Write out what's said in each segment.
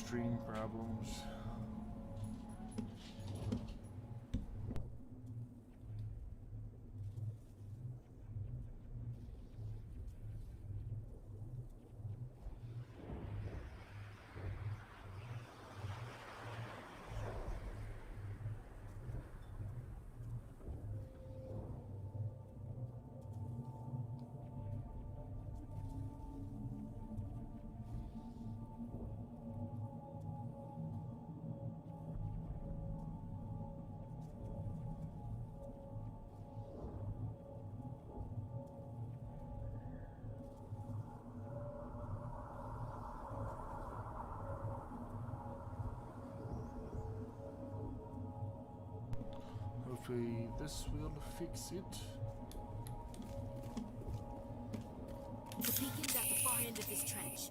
stream problems. Hopefully this will fix it. The beacon's at the far end of this trench.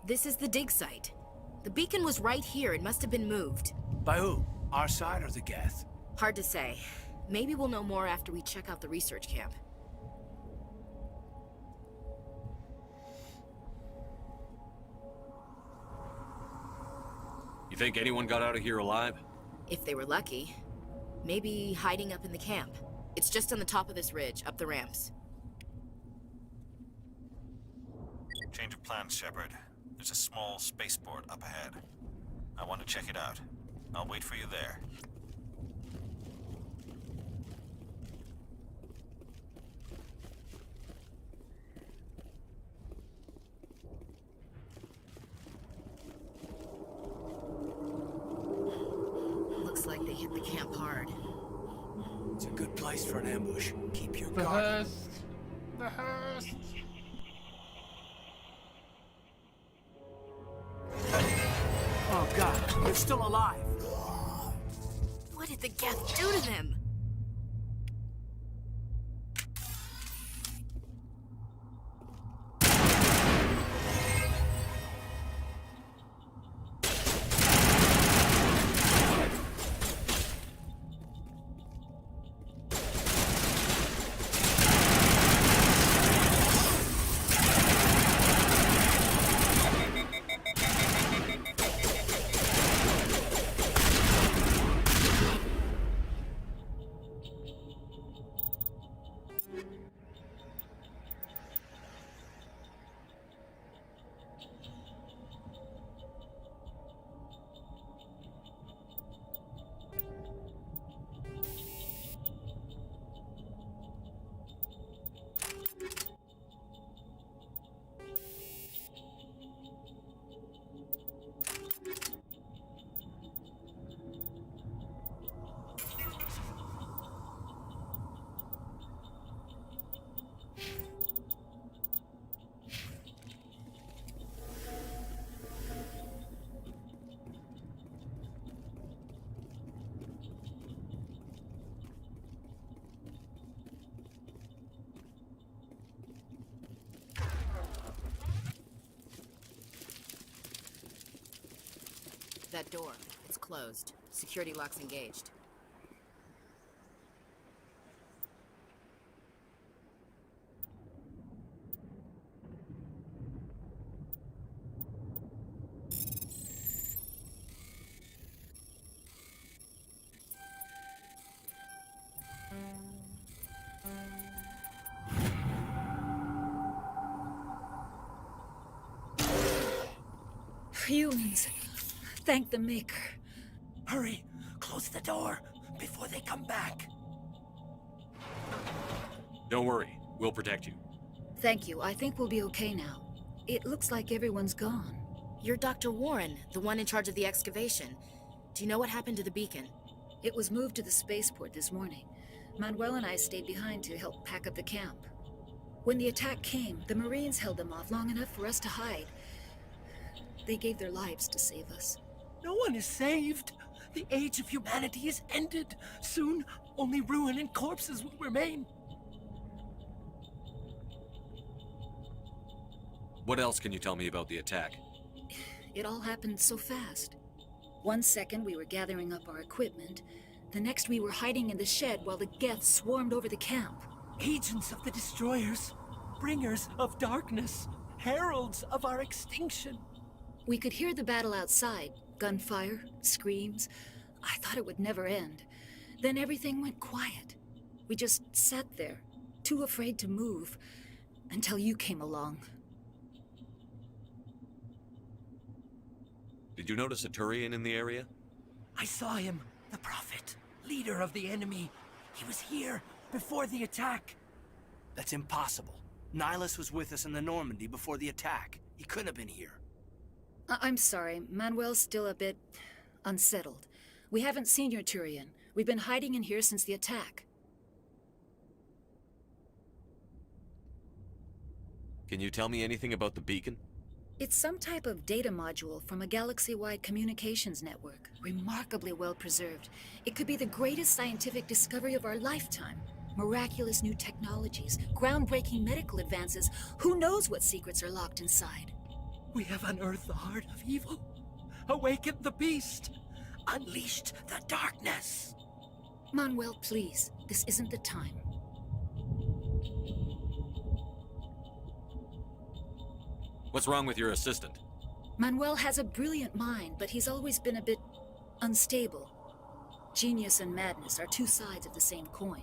This is the dig site. The beacon was right here. It must have been moved. By who? Our side or the Geth? Hard to say. Maybe we'll know more after we check out the research camp. You think anyone got out of here alive? If they were lucky. Maybe hiding up in the camp. It's just on the top of this ridge, up the ramps. Change of plans, Shepard. There's a small spaceport up ahead. I want to check it out. I'll wait for you there. Looks like they hit the camp hard. It's a good place for an ambush. Keep your The guard. hearse! The hearse! Oh god, they're still alive. What did the Geth do to them? That door. It's closed. Security lock's engaged. Humans. Thank the Maker. Hurry, close the door before they come back. Don't worry, we'll protect you. Thank you. I think we'll be okay now. It looks like everyone's gone. You're Dr. Warren, the one in charge of the excavation. Do you know what happened to the beacon? It was moved to the spaceport this morning. Manuel and I stayed behind to help pack up the camp. When the attack came, the Marines held them off long enough for us to hide. They gave their lives to save us. No one is saved. The age of humanity is ended. Soon, only ruin and corpses will remain. What else can you tell me about the attack? It all happened so fast. 1 second we were gathering up our equipment. The next we were hiding in the shed while the Geth swarmed over the camp. Agents of the destroyers, bringers of darkness, heralds of our extinction. We could hear the battle outside. Gunfire, screams. I thought it would never end. Then everything went quiet. We just sat there, too afraid to move, until you came along. Did you notice a Turian in the area? I saw him, the Prophet, leader of the enemy. He was here before the attack. That's impossible. Nihilus was with us in the Normandy before the attack. He couldn't have been here. I'm sorry, Manuel's still a bit unsettled. We haven't seen your Turian. We've been hiding in here since the attack. Can you tell me anything about the beacon? It's some type of data module from a galaxy-wide communications network. Remarkably well preserved. It could be the greatest scientific discovery of our lifetime. Miraculous new technologies, groundbreaking medical advances. Who knows what secrets are locked inside? We have unearthed the heart of evil, awakened the beast, unleashed the darkness. Manuel, please. This isn't the time. What's wrong with your assistant? Manuel has a brilliant mind, but he's always been a bit unstable. Genius and madness are two sides of the same coin.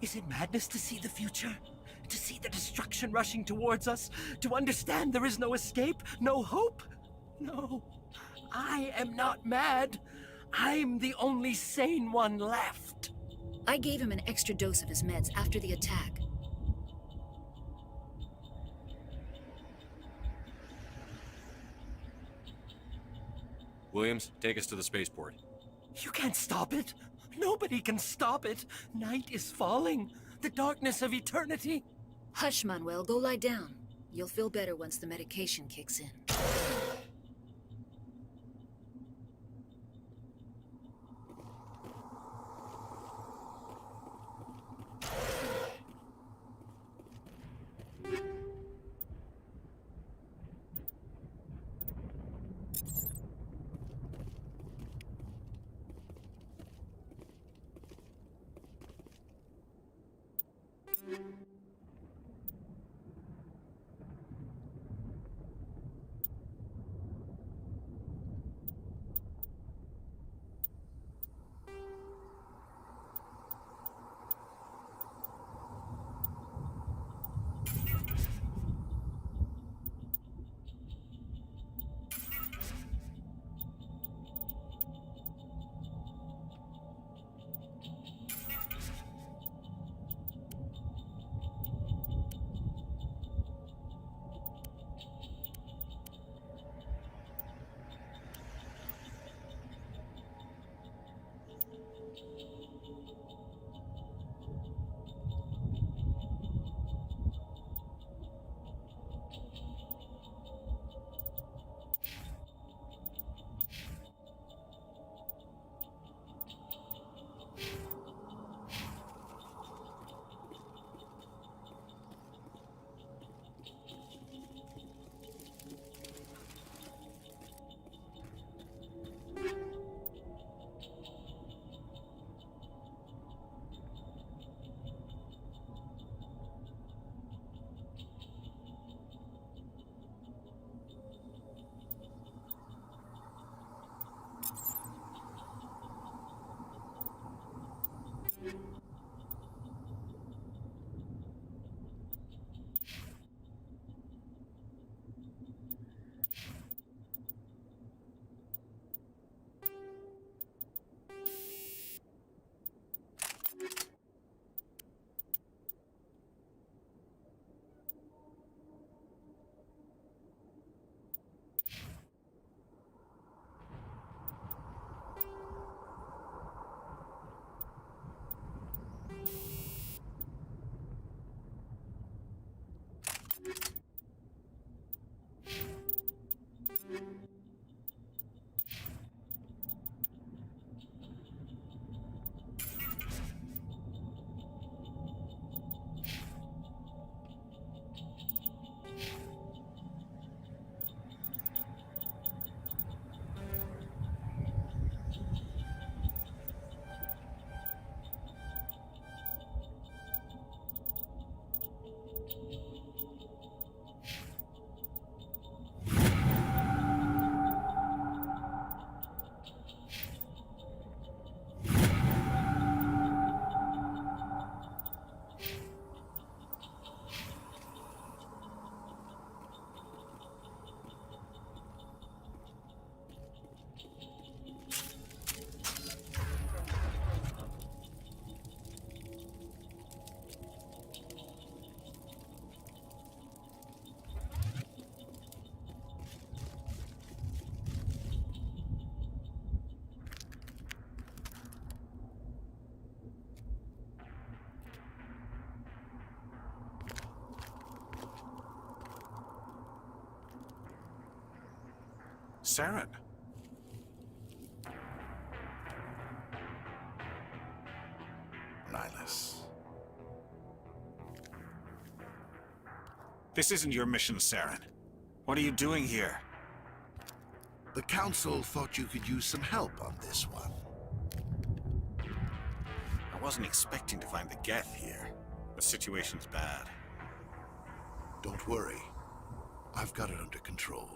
Is it madness to see the future? To see the destruction rushing towards us? To understand there is no escape, no hope? No, I am not mad. I'm the only sane one left. I gave him an extra dose of his meds after the attack. Williams, take us to the spaceport. You can't stop it. Nobody can stop it. Night is falling. The darkness of eternity. Hush, Manuel. Go lie down. You'll feel better once the medication kicks in. Saren. Nihilus. This isn't your mission, Saren. What are you doing here? The Council thought you could use some help on this one. I wasn't expecting to find the Geth here. The situation's bad. Don't worry. I've got it under control.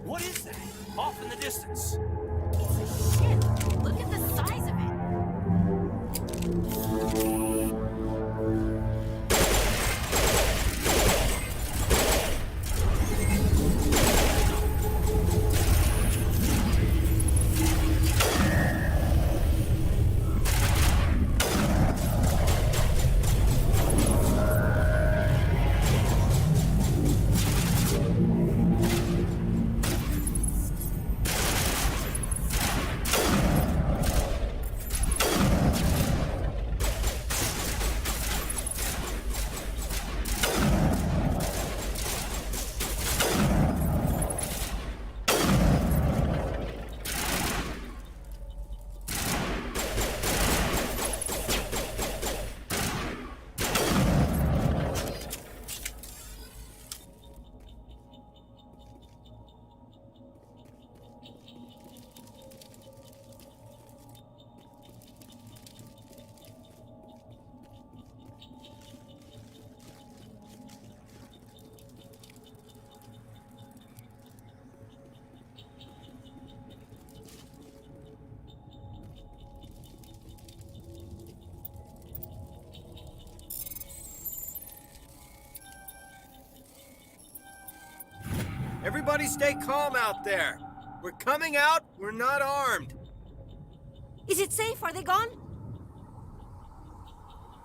What is that? Off in the distance. Shit! Look at the size of it! Everybody stay calm out there. We're coming out, we're not armed. Is it safe? Are they gone?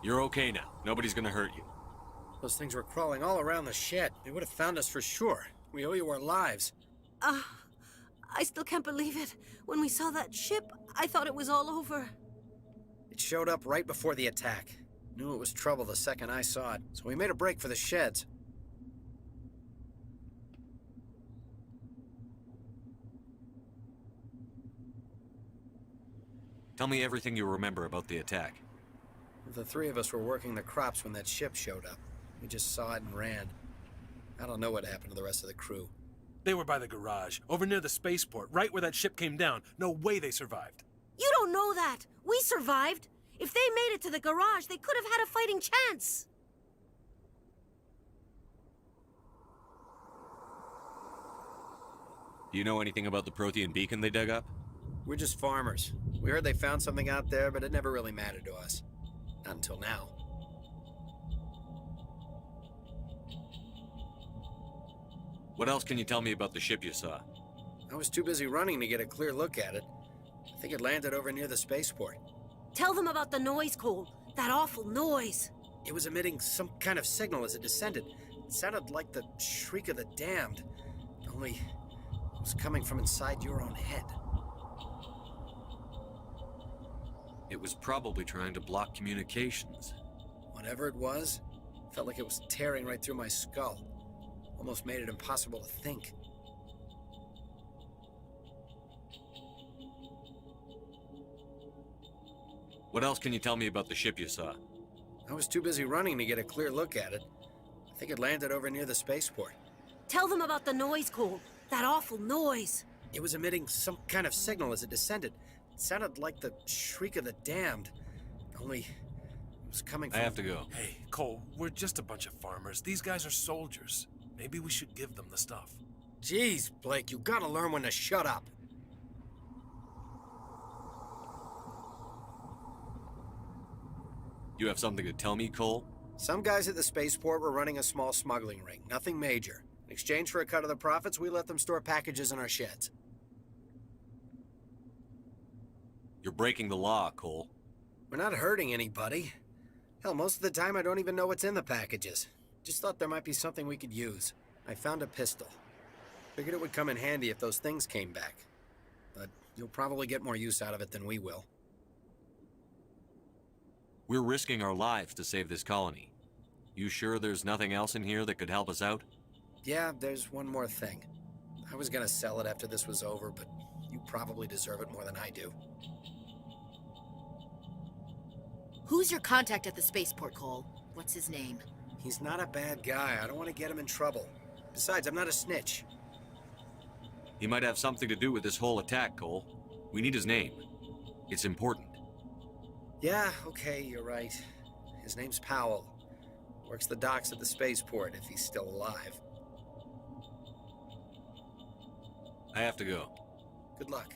You're okay now. Nobody's gonna hurt you. Those things were crawling all around the shed. They would have found us for sure. We owe you our lives. I still can't believe it. When we saw that ship, I thought it was all over. It showed up right before the attack. Knew it was trouble the second I saw it, so we made a break for the sheds. Tell me everything you remember about the attack. The three of us were working the crops when that ship showed up. We just saw it and ran. I don't know what happened to the rest of the crew. They were by the garage, over near the spaceport, right where that ship came down. No way they survived. You don't know that. We survived. If they made it to the garage, they could have had a fighting chance. Do you know anything about the Prothean beacon they dug up? We're just farmers. We heard they found something out there, but it never really mattered to us. Not until now. What else can you tell me about the ship you saw? I was too busy running to get a clear look at it. I think it landed over near the spaceport. Tell them about the noise, Cole. That awful noise. It was emitting some kind of signal as it descended. It sounded like the shriek of the damned. Only it was coming from inside your own head. It was probably trying to block communications. Whatever it was, felt like it was tearing right through my skull. Almost made it impossible to think. What else can you tell me about the ship you saw? I was too busy running to get a clear look at it. I think it landed over near the spaceport. Tell them about the noise, Cole. That awful noise. It was emitting some kind of signal as it descended. It sounded like the shriek of the damned. Only it was coming from... I have to go. Hey, Cole, we're just a bunch of farmers. These guys are soldiers. Maybe we should give them the stuff. Jeez, Blake, you gotta learn when to shut up. You have something to tell me, Cole? Some guys at the spaceport were running a small smuggling ring. Nothing major. In exchange for a cut of the profits, we let them store packages in our sheds. You're breaking the law, Cole. We're not hurting anybody. Hell, most of the time I don't even know what's in the packages. Just thought there might be something we could use. I found a pistol. Figured it would come in handy if those things came back. But you'll probably get more use out of it than we will. We're risking our lives to save this colony. You sure there's nothing else in here that could help us out? Yeah, there's one more thing. I was gonna sell it after this was over, but you probably deserve it more than I do. Who's your contact at the spaceport, Cole? What's his name? He's not a bad guy. I don't want to get him in trouble. Besides, I'm not a snitch. He might have something to do with this whole attack, Cole. We need his name. It's important. Yeah, okay, you're right. His name's Powell. Works the docks at the spaceport, if he's still alive. I have to go. Good luck.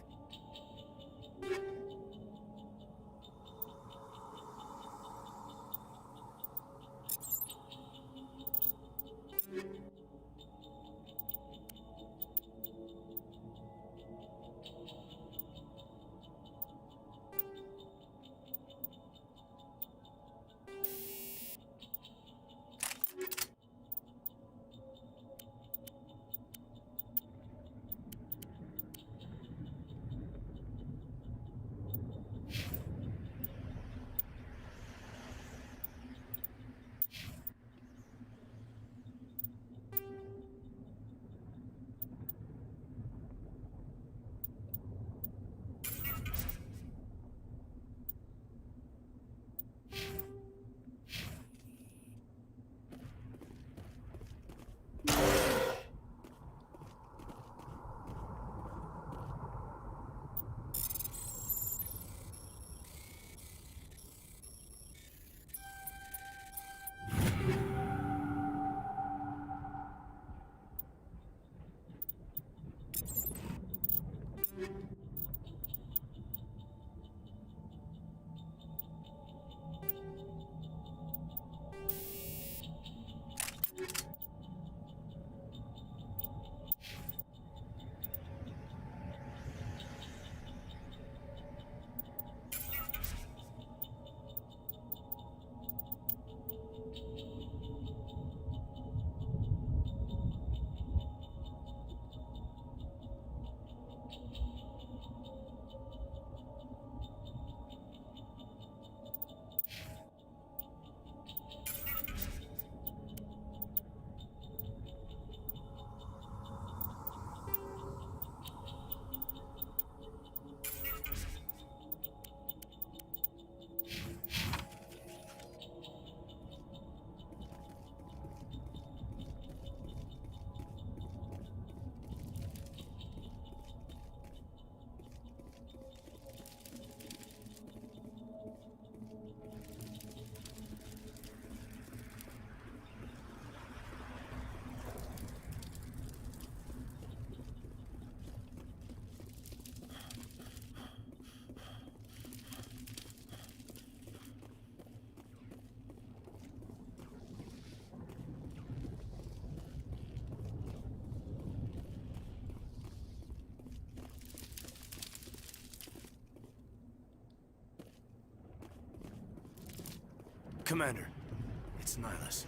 Commander, it's Nihilus.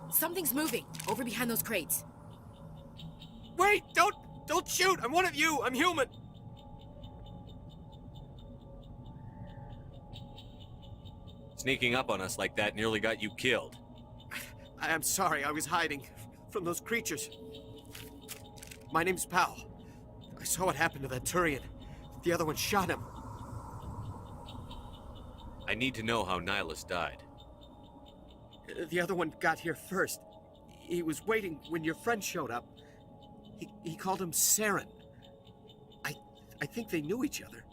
Something's moving, over behind those crates. Wait! Don't shoot! I'm one of you! I'm human! Sneaking up on us like that nearly got you killed. I'm sorry, I was hiding from those creatures. My name's Powell. I saw what happened to that Turian. The other one shot him. I need to know how Nihilus died. The other one got here first. He was waiting when your friend showed up. He called him Saren. I think they knew each other.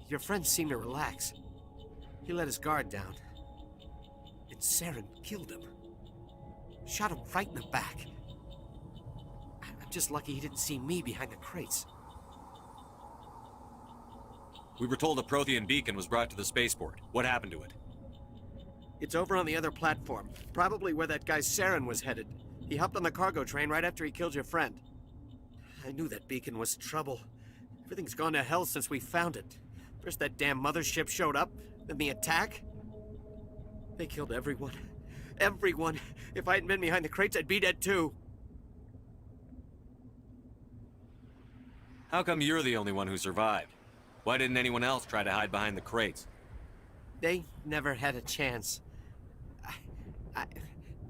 Your friend seemed to relax. He let his guard down. And Saren killed him. Shot him right in the back. I'm just lucky he didn't see me behind the crates. We were told a Prothean beacon was brought to the spaceport. What happened to it? It's over on the other platform. Probably where that guy Saren was headed. He hopped on the cargo train right after he killed your friend. I knew that beacon was trouble. Everything's gone to hell since we found it. First that damn mothership showed up, then the attack. They killed everyone. Everyone. If I hadn't been behind the crates, I'd be dead too. How come you're the only one who survived? Why didn't anyone else try to hide behind the crates? They never had a chance.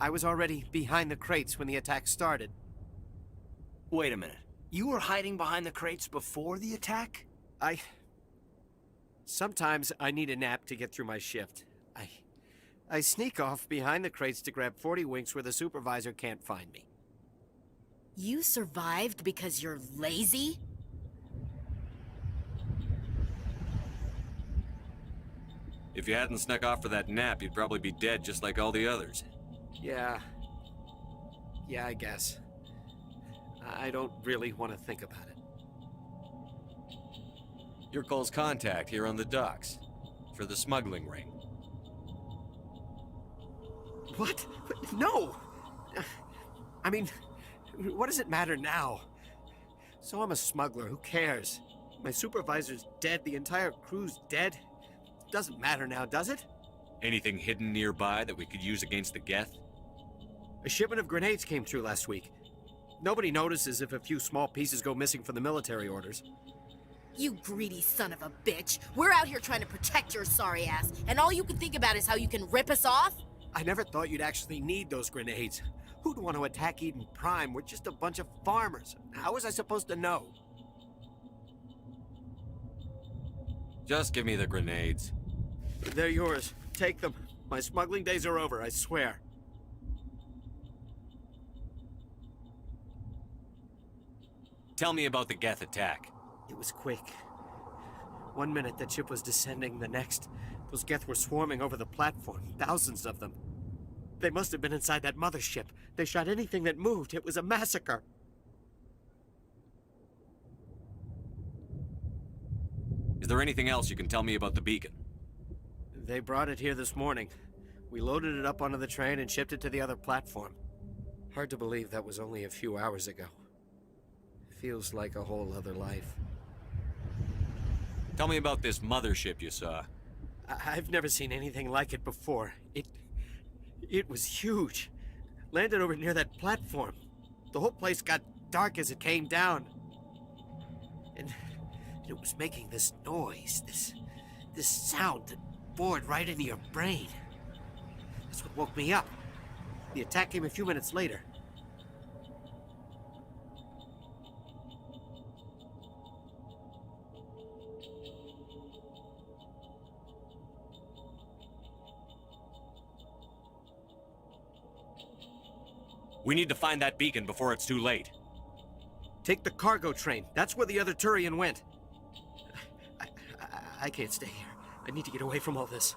I was already behind the crates when the attack started. Wait a minute. You were hiding behind the crates before the attack? Sometimes I need a nap to get through my shift. I sneak off behind the crates to grab 40 winks where the supervisor can't find me. You survived because you're lazy? If you hadn't snuck off for that nap, you'd probably be dead just like all the others. Yeah, I guess. I don't really want to think about it. You're Cole's contact here on the docks for the smuggling ring. What? No! I mean, what does it matter now? So I'm a smuggler, who cares? My supervisor's dead, the entire crew's dead. Doesn't matter now, does it? Anything hidden nearby that we could use against the Geth? A shipment of grenades came through last week. Nobody notices if a few small pieces go missing from the military orders. You greedy son of a bitch. We're out here trying to protect your sorry ass, and all you can think about is how you can rip us off? I never thought you'd actually need those grenades. Who'd want to attack Eden Prime? We're just a bunch of farmers. How was I supposed to know? Just give me the grenades. They're yours. Take them. My smuggling days are over, I swear. Tell me about the Geth attack. It was quick. 1 minute that ship was descending, the next, those Geth were swarming over the platform, thousands of them. They must have been inside that mothership. They shot anything that moved. It was a massacre. Is there anything else you can tell me about the beacon? They brought it here this morning. We loaded it up onto the train and shipped it to the other platform. Hard to believe that was only a few hours ago. Feels like a whole other life. Tell me about this mothership you saw. I've never seen anything like it before. It was huge. Landed over near that platform. The whole place got dark as it came down. And it was making this noise, this sound that bored right into your brain. That's what woke me up. The attack came a few minutes later. We need to find that beacon before it's too late. Take the cargo train. That's where the other Turian went. I can't stay here. I need to get away from all this.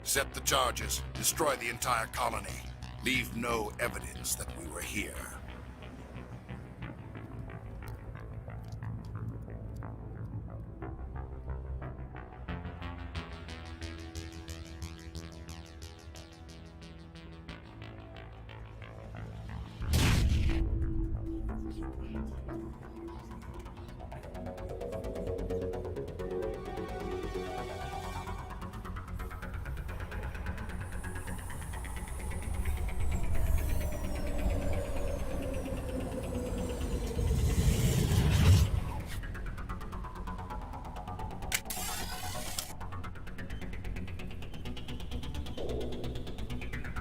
Set the charges. Destroy the entire colony. Leave no evidence that we were here.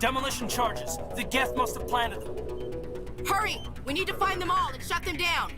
Demolition charges. The Geth must have planted them. Hurry! We need to find them all and shut them down!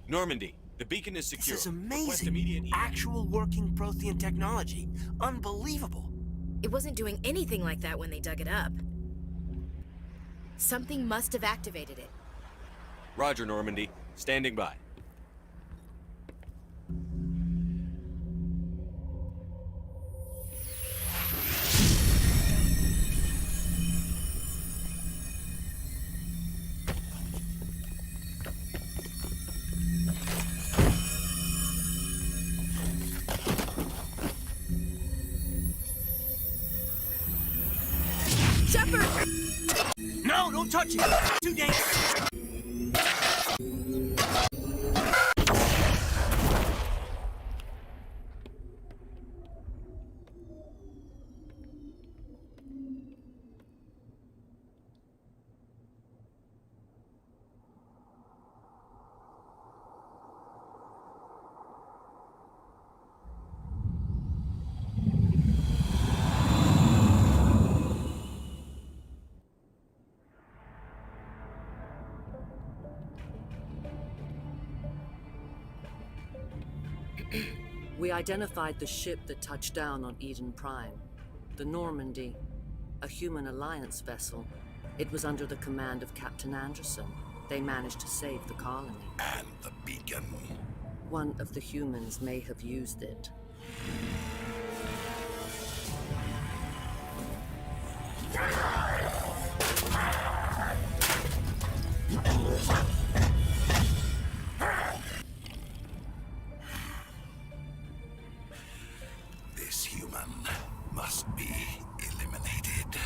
Normandy, the beacon is secure. This is Request immediate amazing. evac. Actual working Prothean technology. Unbelievable. It wasn't doing anything like that when they dug it up. Something must have activated it. Roger, Normandy. Standing by. Shepard! No, don't touch it. Too dangerous. We identified the ship that touched down on Eden Prime. The Normandy, a human alliance vessel. It was under the command of Captain Anderson. They managed to save the colony. And the beacon. One of the humans may have used it. This human must be eliminated.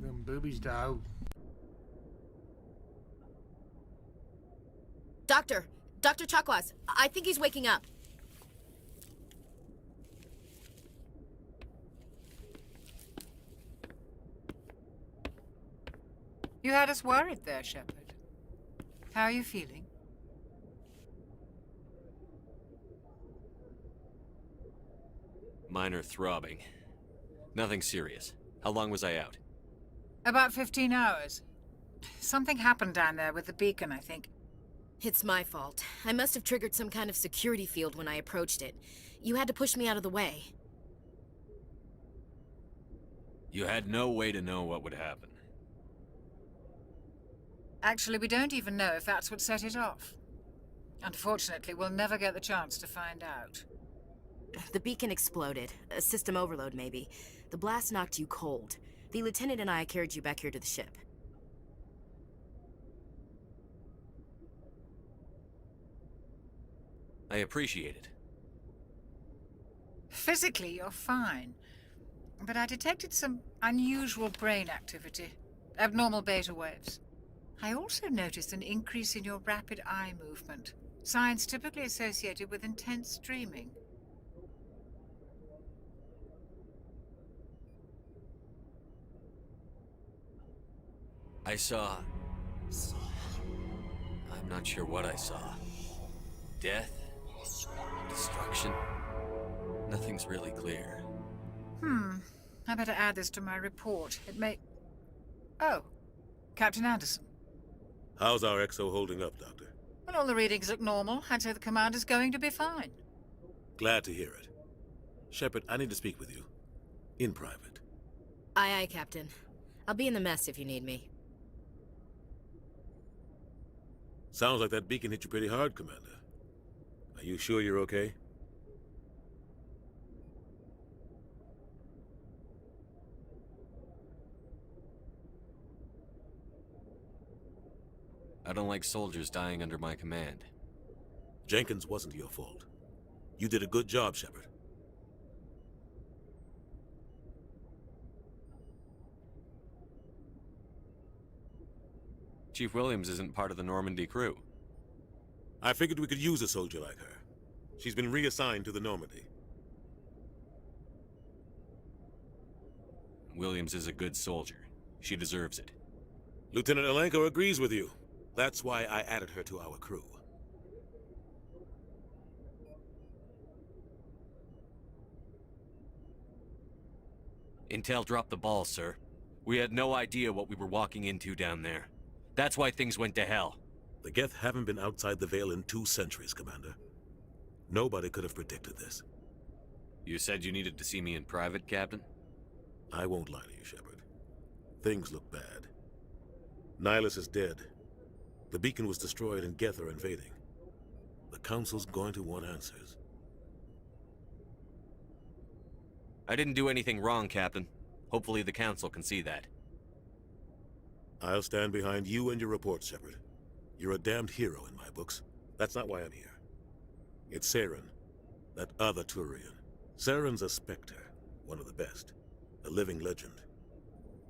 Them boobies, though. Dr. Chakwas, I think he's waking up. You had us worried there, Shepard. How are you feeling? Minor throbbing. Nothing serious. How long was I out? About 15 hours. Something happened down there with the beacon, I think. It's my fault. I must have triggered some kind of security field when I approached it. You had to push me out of the way. You had no way to know what would happen. Actually, we don't even know if that's what set it off. Unfortunately, we'll never get the chance to find out. The beacon exploded. A system overload, maybe. The blast knocked you cold. The lieutenant and I carried you back here to the ship. I appreciate it. Physically, you're fine. But I detected some unusual brain activity. Abnormal beta waves. I also noticed an increase in your rapid eye movement. Signs typically associated with intense dreaming. I saw... I'm not sure what I saw. Death? Destruction? Nothing's really clear. I better add this to my report. It may... Oh, Captain Anderson. How's our XO holding up, Doctor? Well, all the readings look normal. I'd say the commander's going to be fine. Glad to hear it. Shepard, I need to speak with you. In private. Aye, aye, Captain. I'll be in the mess if you need me. Sounds like that beacon hit you pretty hard, Commander. Are you sure you're okay? I don't like soldiers dying under my command. Jenkins wasn't your fault. You did a good job, Shepard. Chief Williams isn't part of the Normandy crew. I figured we could use a soldier like her. She's been reassigned to the Normandy. Williams is a good soldier. She deserves it. Lieutenant Alenko agrees with you. That's why I added her to our crew. Intel dropped the ball, sir. We had no idea what we were walking into down there. That's why things went to hell. The Geth haven't been outside the Veil in 2 centuries, Commander. Nobody could have predicted this. You said you needed to see me in private, Captain? I won't lie to you, Shepard. Things look bad. Nihilus is dead. The beacon was destroyed and Geth are invading. The Council's going to want answers. I didn't do anything wrong, Captain. Hopefully the Council can see that. I'll stand behind you and your reports, Shepard. You're a damned hero in my books. That's not why I'm here. It's Saren, that other Turian. Saren's a Spectre, one of the best, a living legend.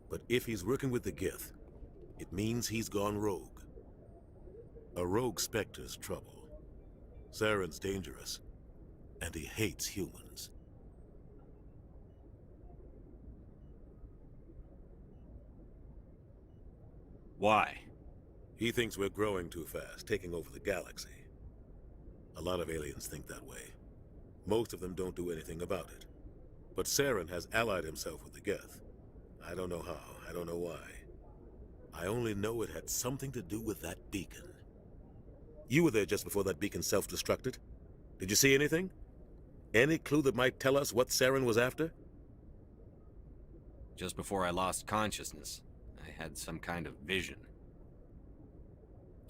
But if he's working with the Geth, it means he's gone rogue. A rogue Spectre's trouble. Saren's dangerous, and he hates humans. Why? He thinks we're growing too fast, taking over the galaxy. A lot of aliens think that way. Most of them don't do anything about it. But Saren has allied himself with the Geth. I don't know how, I don't know why. I only know it had something to do with that beacon. You were there just before that beacon self-destructed. Did you see anything? Any clue that might tell us what Saren was after? Just before I lost consciousness, I had some kind of vision.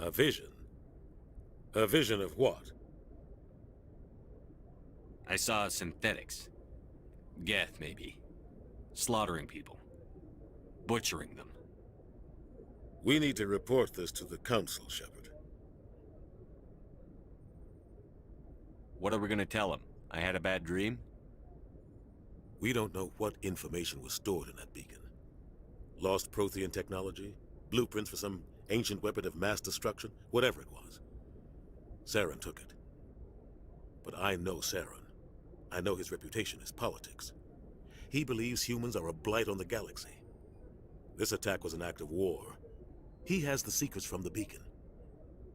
A vision? A vision of what? I saw synthetics. Geth, maybe. Slaughtering people. Butchering them. We need to report this to the Council, Shepard. What are we gonna tell them? I had a bad dream? We don't know what information was stored in that beacon. Lost Prothean technology? Blueprints for some ancient weapon of mass destruction? Whatever it was. Saren took it. But I know Saren. I know his reputation is politics. He believes humans are a blight on the galaxy. This attack was an act of war. He has the secrets from the beacon.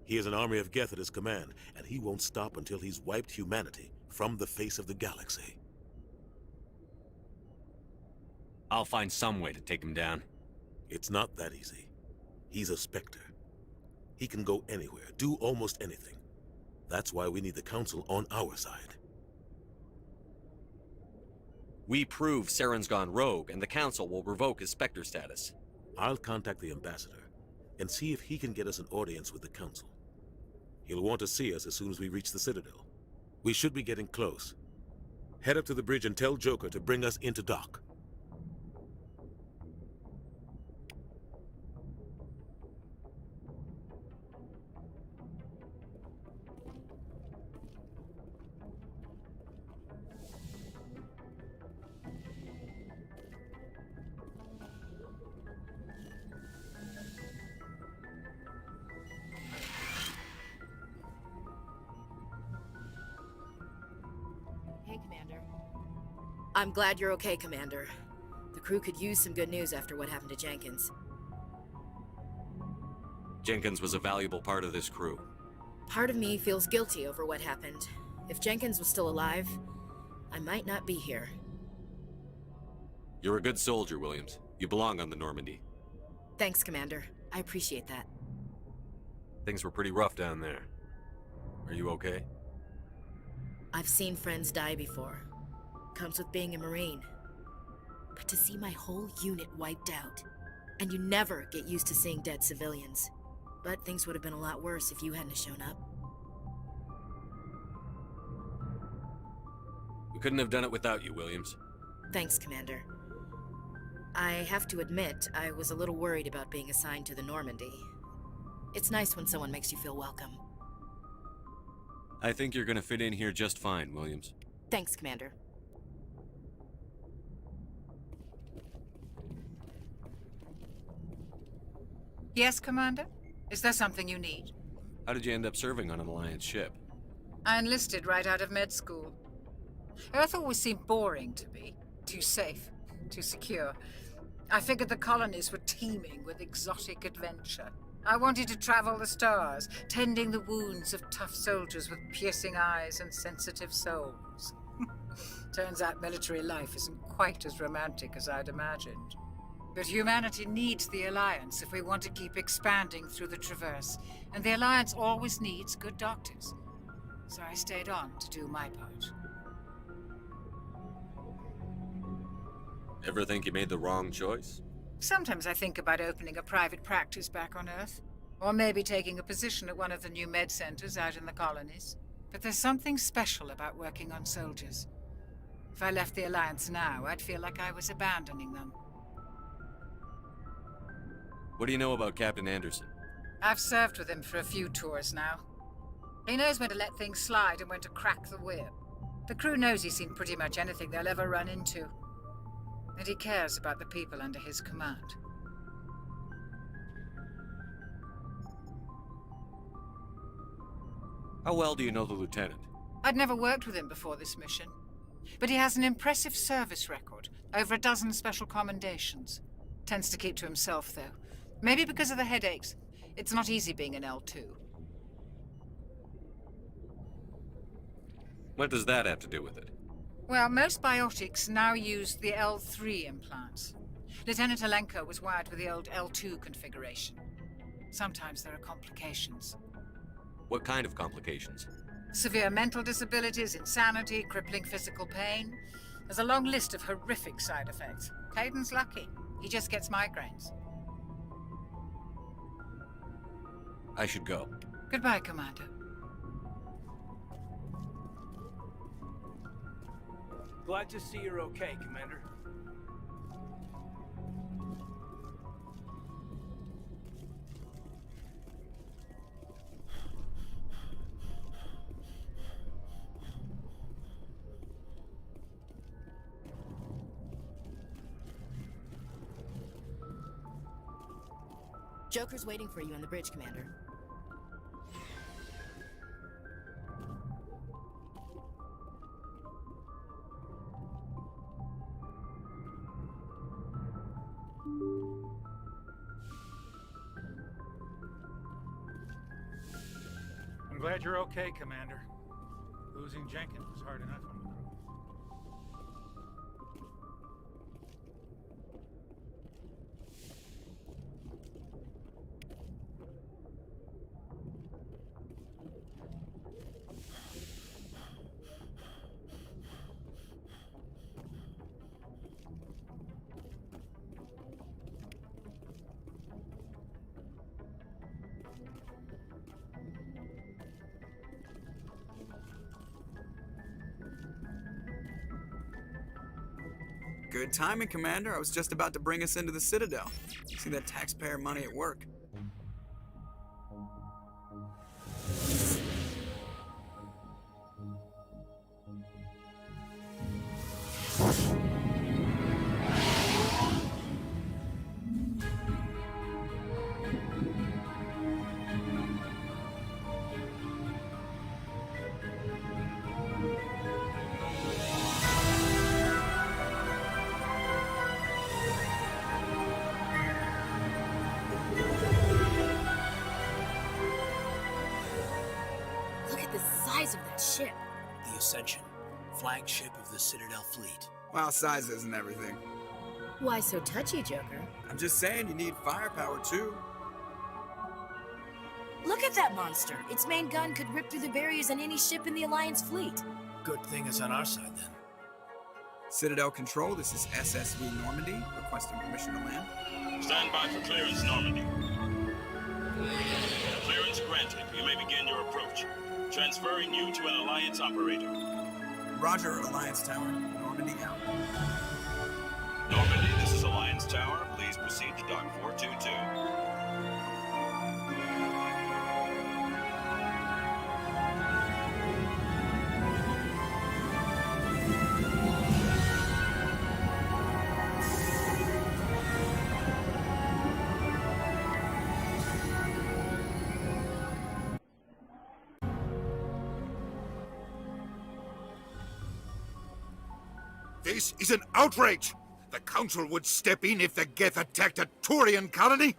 He has an army of Geth at his command, and he won't stop until he's wiped humanity from the face of the galaxy. I'll find some way to take him down. It's not that easy. He's a Spectre. He can go anywhere, do almost anything. That's why we need the Council on our side. We prove Saren's gone rogue, and the Council will revoke his Spectre status. I'll contact the Ambassador and see if he can get us an audience with the Council. He'll want to see us as soon as we reach the Citadel. We should be getting close. Head up to the bridge and tell Joker to bring us into dock. I'm glad you're okay, Commander. The crew could use some good news after what happened to Jenkins. Jenkins was a valuable part of this crew. Part of me feels guilty over what happened. If Jenkins was still alive, I might not be here. You're a good soldier, Williams. You belong on the Normandy. Thanks, Commander. I appreciate that. Things were pretty rough down there. Are you okay? I've seen friends die before. Comes with being a Marine. But to see my whole unit wiped out, and you never get used to seeing dead civilians. But things would have been a lot worse if you hadn't shown up. We couldn't have done it without you, Williams. Thanks, Commander. I have to admit, I was a little worried about being assigned to the Normandy. It's nice when someone makes you feel welcome. I think you're gonna fit in here just fine, Williams. Thanks, Commander. Yes, Commander? Is there something you need? How did you end up serving on an Alliance ship? I enlisted right out of med school. Earth always seemed boring to me. Too safe, too secure. I figured the colonies were teeming with exotic adventure. I wanted to travel the stars, tending the wounds of tough soldiers with piercing eyes and sensitive souls. Turns out military life isn't quite as romantic as I'd imagined. But humanity needs the Alliance if we want to keep expanding through the Traverse, and the Alliance always needs good doctors. So I stayed on to do my part. Ever think you made the wrong choice? Sometimes I think about opening a private practice back on Earth, or maybe taking a position at one of the new med centers out in the colonies. But there's something special about working on soldiers. If I left the Alliance now, I'd feel like I was abandoning them. What do you know about Captain Anderson? I've served with him for a few tours now. He knows when to let things slide and when to crack the whip. The crew knows he's seen pretty much anything they'll ever run into. And he cares about the people under his command. How well do you know the lieutenant? I'd never worked with him before this mission. But he has an impressive service record, over a dozen special commendations. Tends to keep to himself, though. Maybe because of the headaches. It's not easy being an L2. What does that have to do with it? Well, most biotics now use the L3 implants. Lieutenant Alenko was wired with the old L2 configuration. Sometimes there are complications. What kind of complications? Severe mental disabilities, insanity, crippling physical pain. There's a long list of horrific side effects. Clayton's lucky. He just gets migraines. I should go. Goodbye, Commander. Glad to see you're okay, Commander. Joker's waiting for you on the bridge, Commander. I'm glad you're okay, Commander. Losing Jenkins was hard enough on the crew. Good timing, Commander. I was just about to bring us into the Citadel. See that taxpayer money at work. size of that ship? The Ascension, flagship of the Citadel fleet. Well, size isn't everything. Why so touchy, Joker? I'm just saying you need firepower, too. Look at that monster. Its main gun could rip through the barriers on any ship in the Alliance fleet. Good thing it's on our side, then. Citadel Control, this is SSV Normandy, requesting permission to land. Stand by for clearance, Normandy. Clearance granted. You may begin your approach. Transferring you to an Alliance operator. Roger, Alliance Tower. Normandy out. Normandy, this is Alliance Tower. Please proceed to Dock 422. This is an outrage! The Council would step in if the Geth attacked a Turian colony?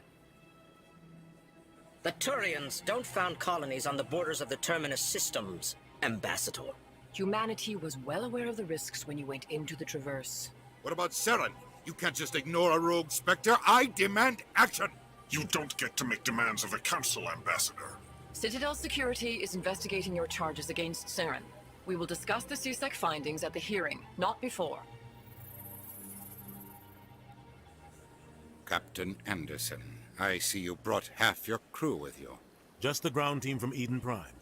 The Turians don't found colonies on the borders of the Terminus systems, Ambassador. Humanity was well aware of the risks when you went into the Traverse. What about Saren? You can't just ignore a rogue Spectre. I demand action! You don't get to make demands of the Council, Ambassador. Citadel Security is investigating your charges against Saren. We will discuss the CSEC findings at the hearing, not before. Captain Anderson, I see you brought half your crew with you. Just the ground team from Eden Prime,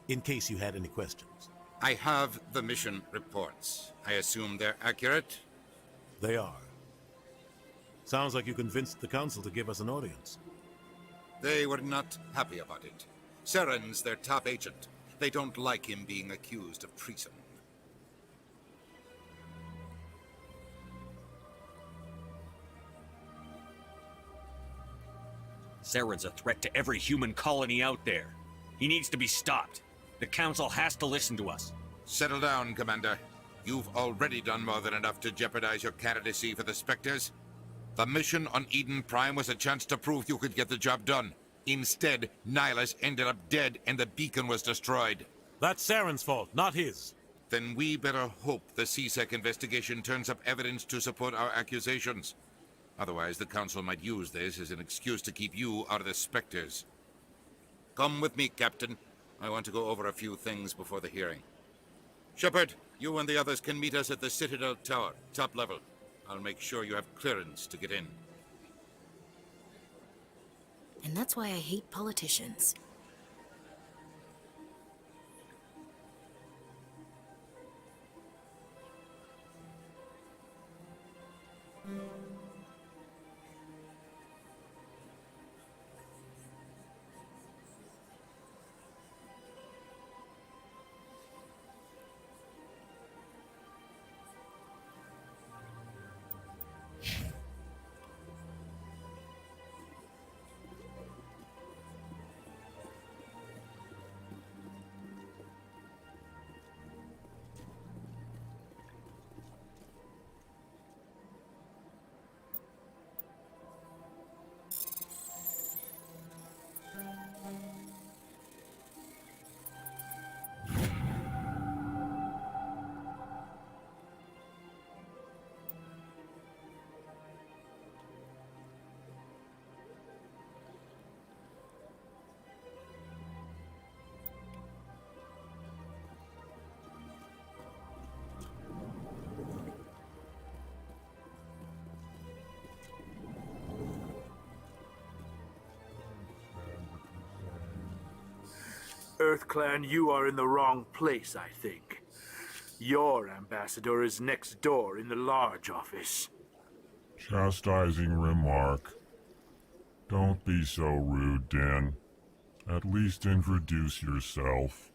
in case you had any questions. I have the mission reports. I assume they're accurate? They are. Sounds like you convinced the Council to give us an audience. They were not happy about it. Saren's their top agent. They don't like him being accused of treason. Saren's a threat to every human colony out there. He needs to be stopped. The Council has to listen to us. Settle down, Commander. You've already done more than enough to jeopardize your candidacy for the Spectres. The mission on Eden Prime was a chance to prove you could get the job done. Instead, Nihilus ended up dead and the beacon was destroyed. That's Saren's fault, not his. Then we better hope the CSEC investigation turns up evidence to support our accusations. Otherwise, the Council might use this as an excuse to keep you out of the Spectres. Come with me, Captain. I want to go over a few things before the hearing. Shepard, you and the others can meet us at the Citadel Tower, top level. I'll make sure you have clearance to get in. And that's why I hate politicians. EarthClan, you are in the wrong place, I think. Your ambassador is next door in the large office. Chastising remark. Don't be so rude, Dan. At least introduce yourself.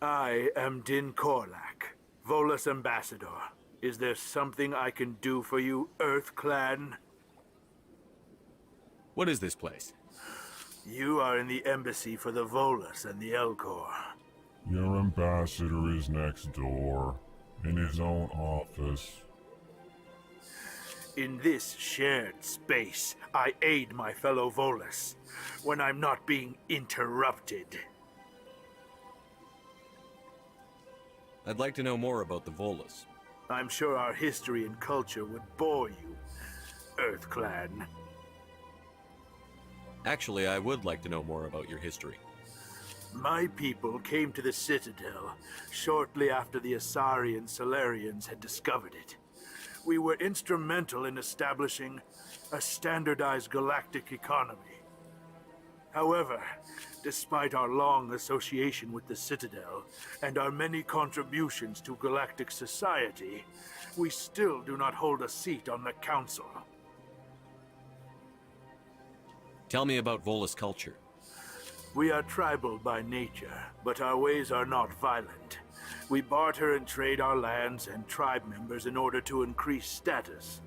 I am Din Korlak, Volus ambassador. Is there something I can do for you, EarthClan? What is this place? You are in the embassy for the Volus and the Elcor. Your ambassador is next door, in his own office. In this shared space, I aid my fellow Volus when I'm not being interrupted. I'd like to know more about the Volus. I'm sure our history and culture would bore you, Earth Clan. Actually, I would like to know more about your history. My people came to the Citadel shortly after the Asari and Solarians had discovered it. We were instrumental in establishing a standardized galactic economy. However, despite our long association with the Citadel and our many contributions to galactic society, we still do not hold a seat on the Council. Tell me about Volus culture. We are tribal by nature, but our ways are not violent. We barter and trade our lands and tribe members in order to increase status.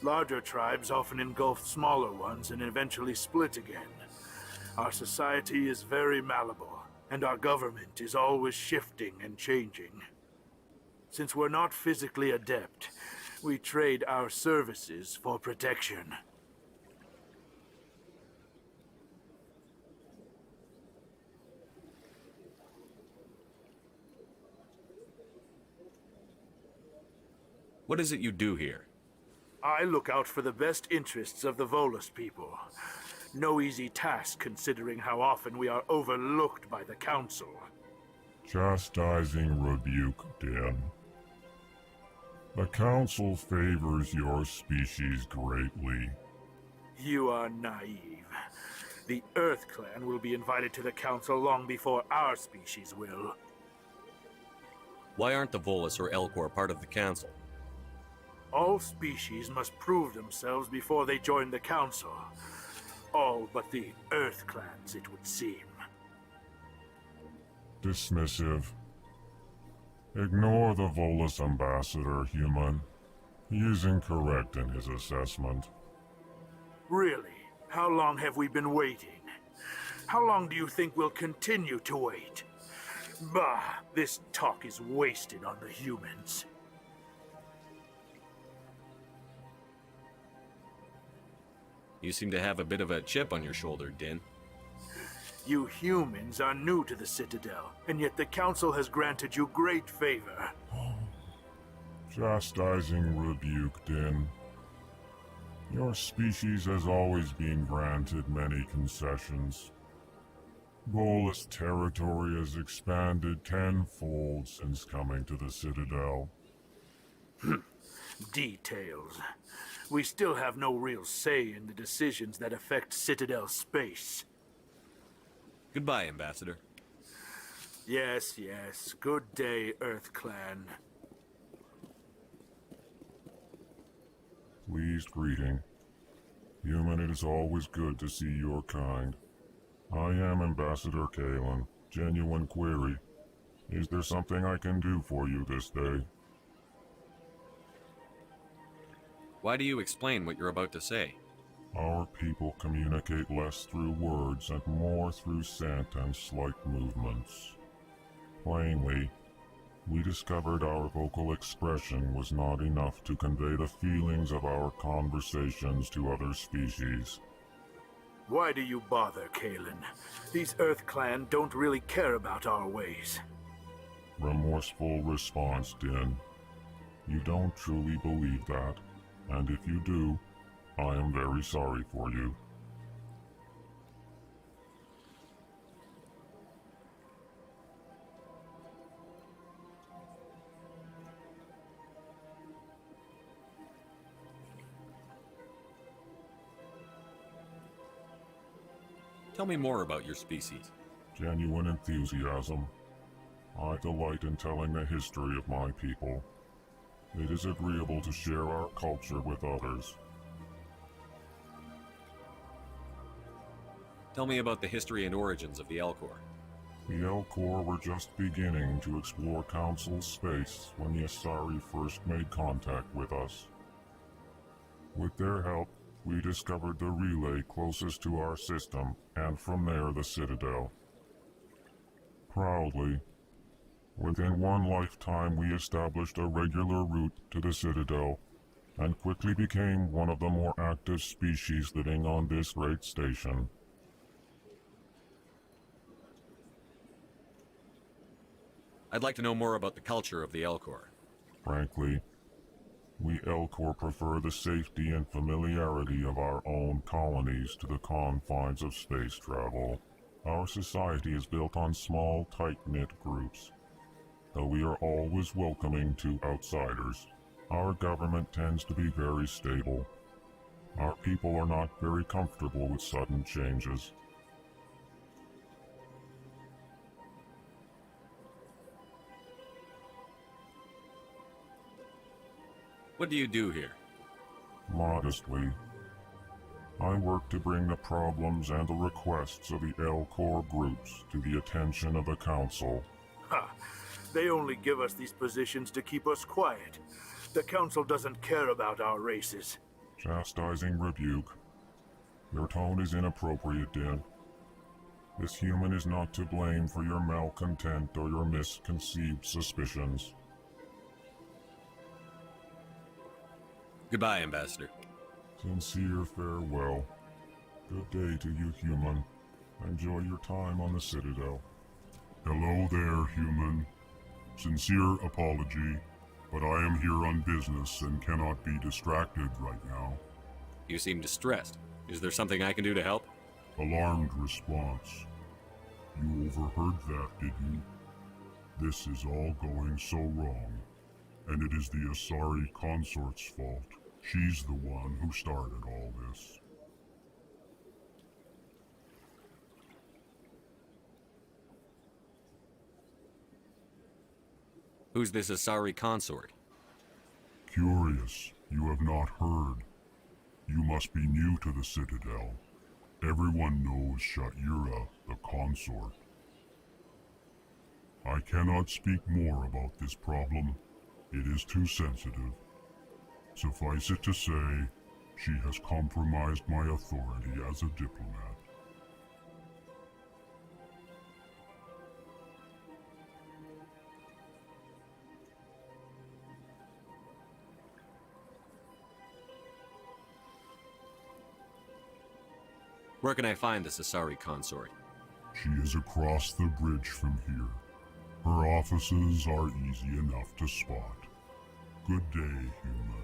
Larger tribes often engulf smaller ones and eventually split again. Our society is very malleable, and our government is always shifting and changing. Since we're not physically adept, we trade our services for protection. What is it you do here? I look out for the best interests of the Volus people. No easy task considering how often we are overlooked by the Council. Chastising rebuke, Din. The Council favors your species greatly. You are naive. The Earth Clan will be invited to the Council long before our species will. Why aren't the Volus or Elcor part of the Council? All species must prove themselves before they join the Council. All but the Earth Clans, it would seem. Dismissive. Ignore the Volus ambassador, human. He is incorrect in his assessment. Really? How long have we been waiting? How long do you think we'll continue to wait? Bah, this talk is wasted on the humans. You seem to have a bit of a chip on your shoulder, Din. You humans are new to the Citadel, and yet the Council has granted you great favor. Chastising rebuke, Din. Your species has always been granted many concessions. Volus territory has expanded tenfold since coming to the Citadel. Details. We still have no real say in the decisions that affect Citadel space. Goodbye, Ambassador. Yes, yes. Good day, Earth Clan. Pleased greeting. Human, it is always good to see your kind. I am Ambassador Kalen. Genuine query. Is there something I can do for you this day? Why do you explain what you're about to say? Our people communicate less through words and more through scent and slight movements. Plainly, we discovered our vocal expression was not enough to convey the feelings of our conversations to other species. Why do you bother, Kalen? These Earth Clan don't really care about our ways. Remorseful response, Din. You don't truly believe that. And if you do, I am very sorry for you. Tell me more about your species. Genuine enthusiasm. I delight in telling the history of my people. It is agreeable to share our culture with others. Tell me about the history and origins of the Elcor. The Elcor were just beginning to explore Council space when the Asari first made contact with us. With their help, we discovered the relay closest to our system, and from there the Citadel. Proudly, within one lifetime we established a regular route to the Citadel, and quickly became one of the more active species living on this great station. I'd like to know more about the culture of the Elcor. Frankly, we Elcor prefer the safety and familiarity of our own colonies to the confines of space travel. Our society is built on small, tight-knit groups. Though we are always welcoming to outsiders, our government tends to be very stable. Our people are not very comfortable with sudden changes. What do you do here? Modestly, I work to bring the problems and the requests of the Elcor groups to the attention of the Council. Ha! They only give us these positions to keep us quiet. The Council doesn't care about our races. Chastising rebuke. Your tone is inappropriate, Din. This human is not to blame for your malcontent or your misconceived suspicions. Goodbye, Ambassador. Sincere farewell. Good day to you, human. Enjoy your time on the Citadel. Hello there, human. Sincere apology, but I am here on business and cannot be distracted right now. You seem distressed. Is there something I can do to help? Alarmed response. You overheard that, did you? This is all going so wrong, and it is the Asari consort's fault. She's the one who started all this. Who's this Asari consort? Curious, you have not heard. You must be new to the Citadel. Everyone knows Sha'ira, the consort. I cannot speak more about this problem. It is too sensitive. Suffice it to say, she has compromised my authority as a diplomat. Where can I find this Asari consort? She is across the bridge from here. Her offices are easy enough to spot. Good day, human.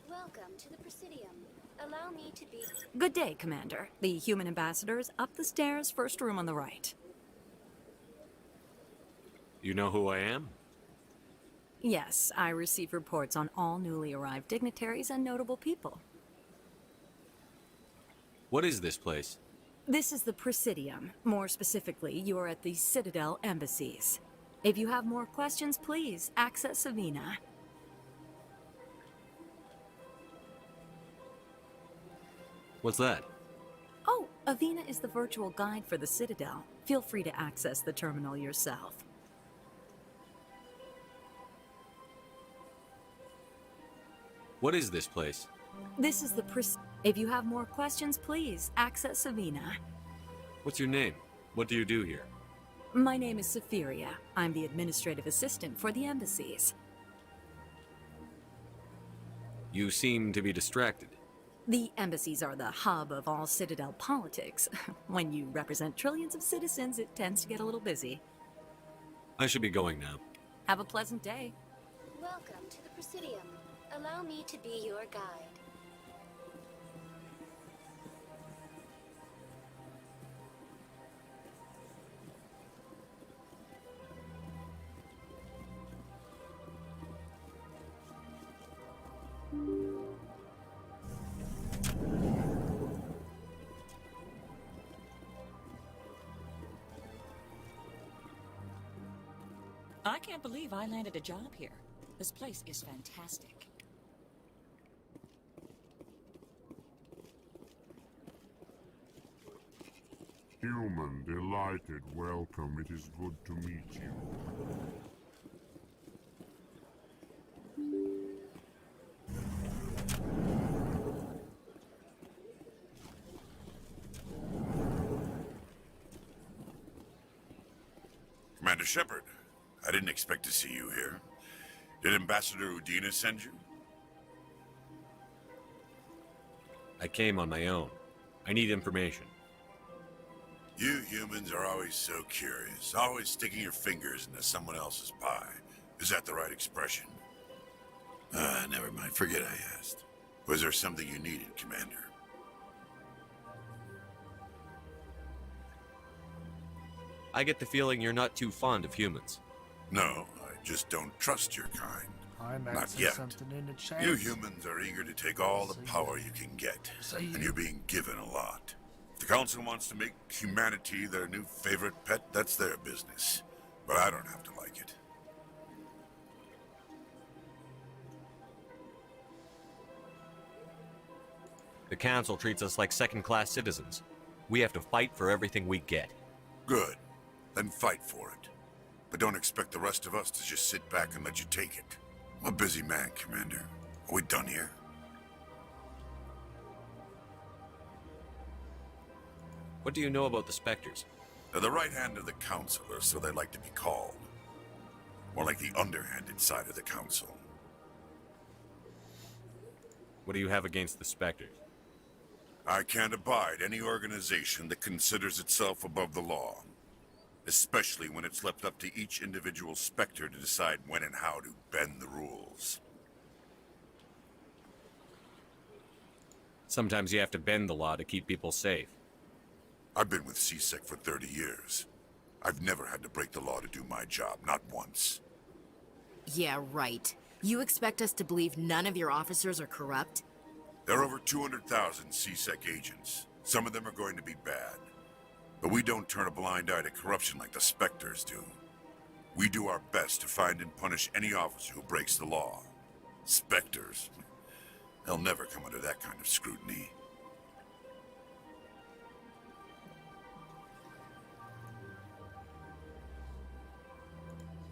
Welcome to the Presidium. Allow me to be... Good day, Commander. The human ambassador is up the stairs, first room on the right. You know who I am? Yes, I receive reports on all newly arrived dignitaries and notable people. What is this place? This is the Presidium. More specifically, you are at the Citadel embassies. If you have more questions, please access Avina. What's that? Oh, Avina is the virtual guide for the Citadel. Feel free to access the terminal yourself. What is this place? This is the If you have more questions, please access Avina. What's your name? What do you do here? My name is Sephiria. I'm the administrative assistant for the embassies. You seem to be distracted. The embassies are the hub of all Citadel politics. When you represent trillions of citizens, it tends to get a little busy. I should be going now. Have a pleasant day. Welcome to the Presidium. Allow me to be your guide. I can't believe I landed a job here. This place is fantastic. Human, delighted, welcome. It is good to meet you. Commander Shepard, I didn't expect to see you here. Did Ambassador Udina send you? I came on my own. I need information. You humans are always so curious, always sticking your fingers into someone else's pie. Is that the right expression? Never mind. Forget I asked. Was there something you needed, Commander? I get the feeling you're not too fond of humans. No, I just don't trust your kind. I might Not say yet. something in the chat. You humans are eager to take all the power you can get, and you're being given a lot. If the Council wants to make humanity their new favorite pet, that's their business. But I don't have to like it. The Council treats us like second-class citizens. We have to fight for everything we get. Good. Then fight for it. But don't expect the rest of us to just sit back and let you take it. I'm a busy man, Commander. Are we done here? What do you know about the Spectres? They're the right hand of the Council, or so they like to be called. More like the underhanded side of the Council. What do you have against the Spectres? I can't abide any organization that considers itself above the law. Especially when it's left up to each individual Spectre to decide when and how to bend the rules. Sometimes you have to bend the law to keep people safe. I've been with CSEC for 30 years. I've never had to break the law to do my job, not once. Yeah, right. You expect us to believe none of your officers are corrupt? There are over 200,000 CSEC agents. Some of them are going to be bad. But we don't turn a blind eye to corruption like the Spectres do. We do our best to find and punish any officer who breaks the law. Spectres. They'll never come under that kind of scrutiny.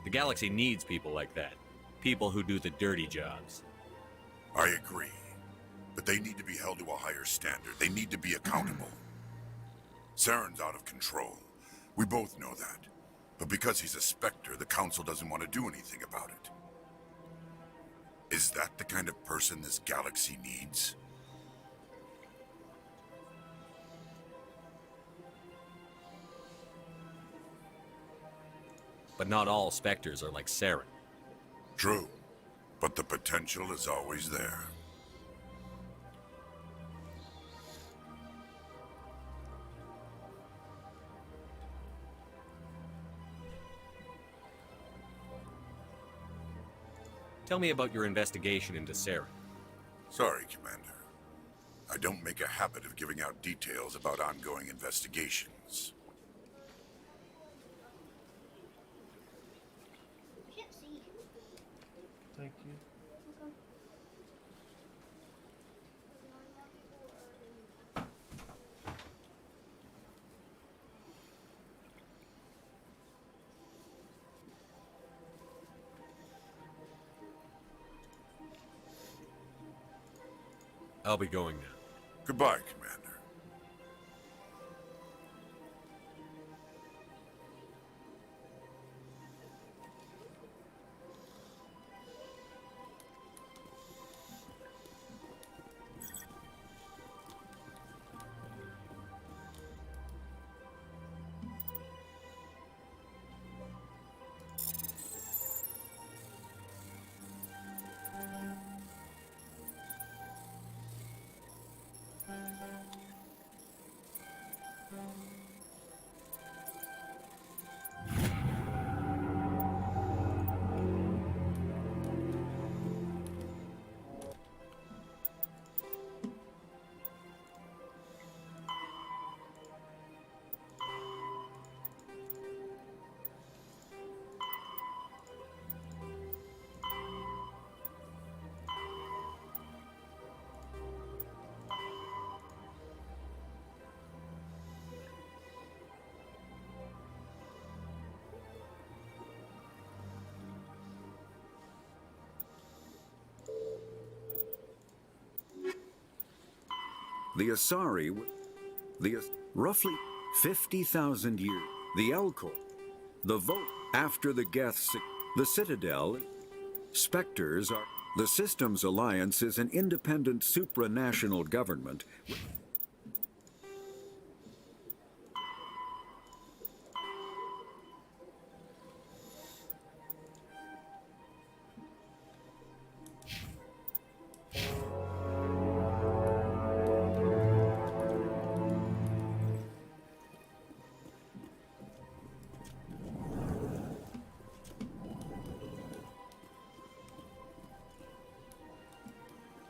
The galaxy needs people like that. People who do the dirty jobs. I agree. But they need to be held to a higher standard. They need to be accountable. Saren's out of control. We both know that. But because he's a Spectre, the Council doesn't want to do anything about it. Is that the kind of person this galaxy needs? But not all Spectres are like Saren. True. But the potential is always there. Tell me about your investigation into Saren. Sorry, Commander. I don't make a habit of giving out details about ongoing investigations. Thank you. I'll be going now. Goodbye, Commander. The Asari, roughly 50,000 years. The Elcor, the Vote, after the Geths, the Citadel, Spectres are... The Systems Alliance is an independent supranational government.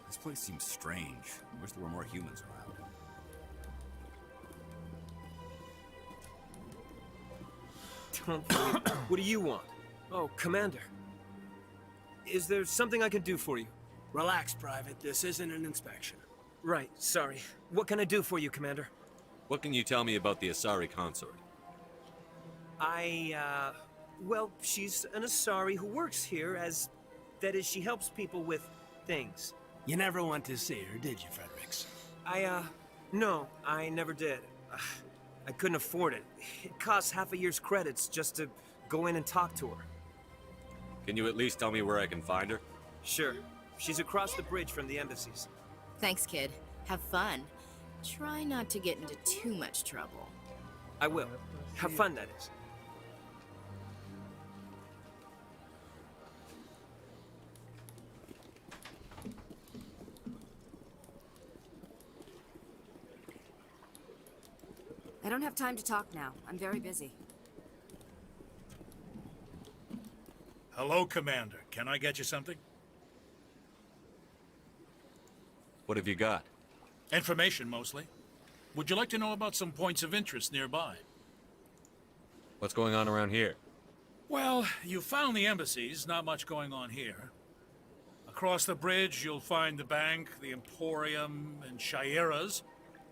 This place seems strange. I wish there were more humans around. What do you want? Oh, Commander. Is there something I can do for you? Relax, Private. This isn't an inspection. Right, sorry. What can I do for you, Commander? What can you tell me about the Asari consort? Well, she's an Asari who works here as... That is, she helps people with things. You never went to see her, did you, Fredericks? No, I never did. I couldn't afford it. It costs half a year's credits just to go in and talk to her. Can you at least tell me where I can find her? Sure. She's across the bridge from the embassies. Thanks, kid. Have fun. Try not to get into too much trouble. I will. Have fun, that is. I don't have time to talk now. I'm very busy. Hello, Commander. Can I get you something? What have you got? Information, mostly. Would you like to know about some points of interest nearby? What's going on around here? Well, you found the embassies. Not much going on here. Across the bridge, you'll find the bank, the Emporium, and Shaira's.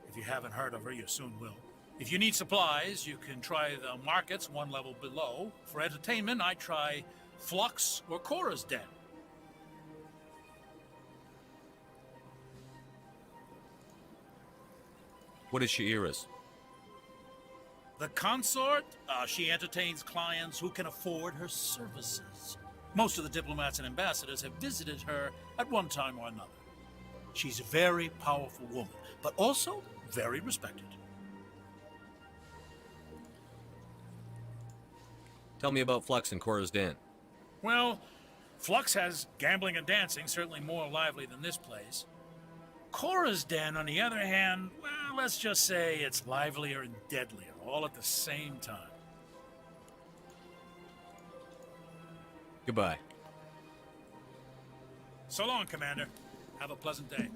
If you haven't heard of her, you soon will. If you need supplies, you can try the markets one level below. For entertainment, I try Flux or Cora's Den. What is Shaira's? The consort, she entertains clients who can afford her services. Most of the diplomats and ambassadors have visited her at one time or another. She's a very powerful woman, but also very respected. Tell me about Flux and Cora's Den. Well, Flux has gambling and dancing, certainly more lively than this place. Cora's Den, on the other hand, well, let's just say it's livelier and deadlier, all at the same time. Goodbye. So long, Commander. Have a pleasant day.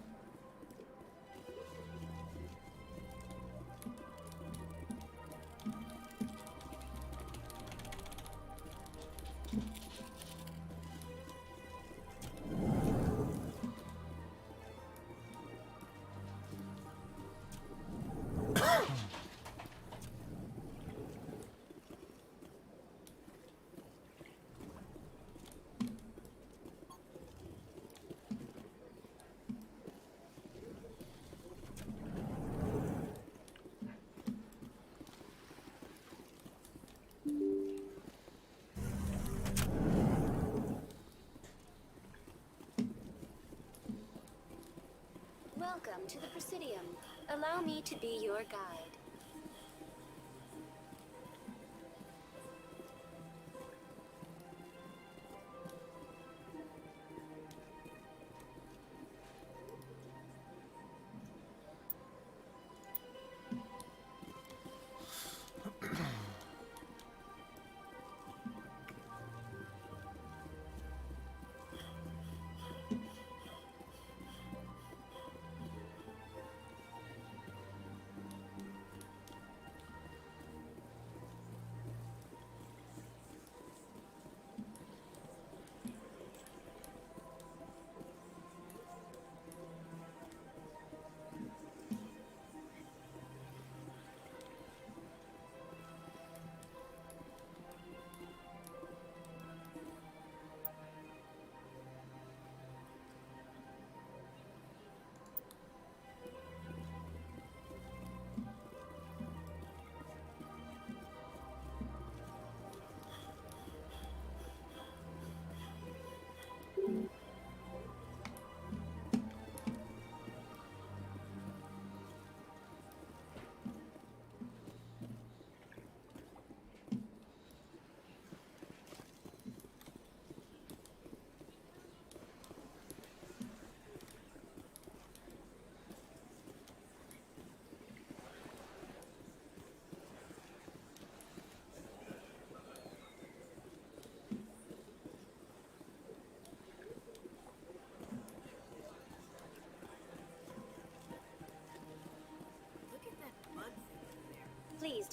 Welcome to the Presidium. Allow me to be your guide.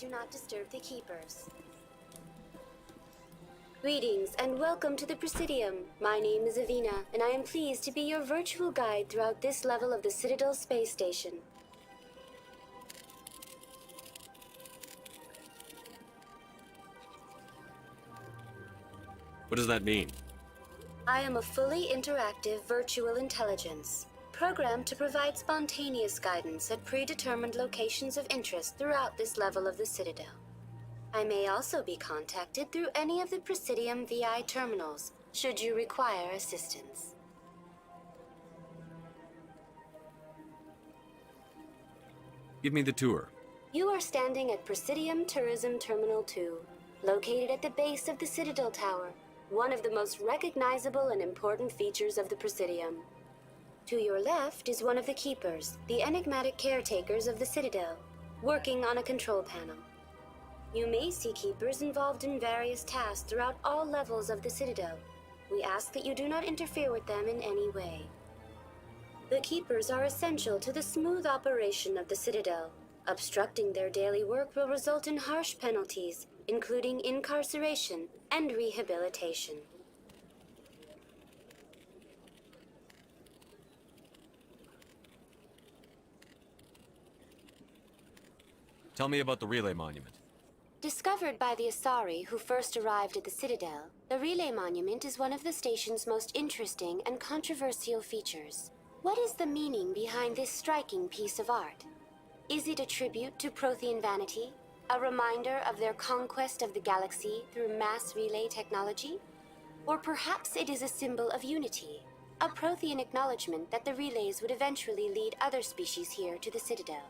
do not disturb the Keepers. Greetings and welcome to the Presidium. My name is Avina, and I am pleased to be your virtual guide throughout this level of the Citadel Space Station. What does that mean? I am a fully interactive virtual intelligence, programmed to provide spontaneous guidance at predetermined locations of interest throughout this level of the Citadel. I may also be contacted through any of the Presidium VI terminals, should you require assistance. Give me the tour. You are standing at Presidium Tourism Terminal 2, located at the base of the Citadel Tower, one of the most recognizable and important features of the Presidium. To your left is one of the Keepers, the enigmatic caretakers of the Citadel, working on a control panel. You may see Keepers involved in various tasks throughout all levels of the Citadel. We ask that you do not interfere with them in any way. The Keepers are essential to the smooth operation of the Citadel. Obstructing their daily work will result in harsh penalties, including incarceration and rehabilitation. Tell me about the relay monument. Discovered by the Asari who first arrived at the Citadel, the Relay Monument is one of the station's most interesting and controversial features. What is the meaning behind this striking piece of art? Is it a tribute to Prothean vanity? A reminder of their conquest of the galaxy through mass relay technology? Or perhaps it is a symbol of unity, a Prothean acknowledgement that the relays would eventually lead other species here to the Citadel.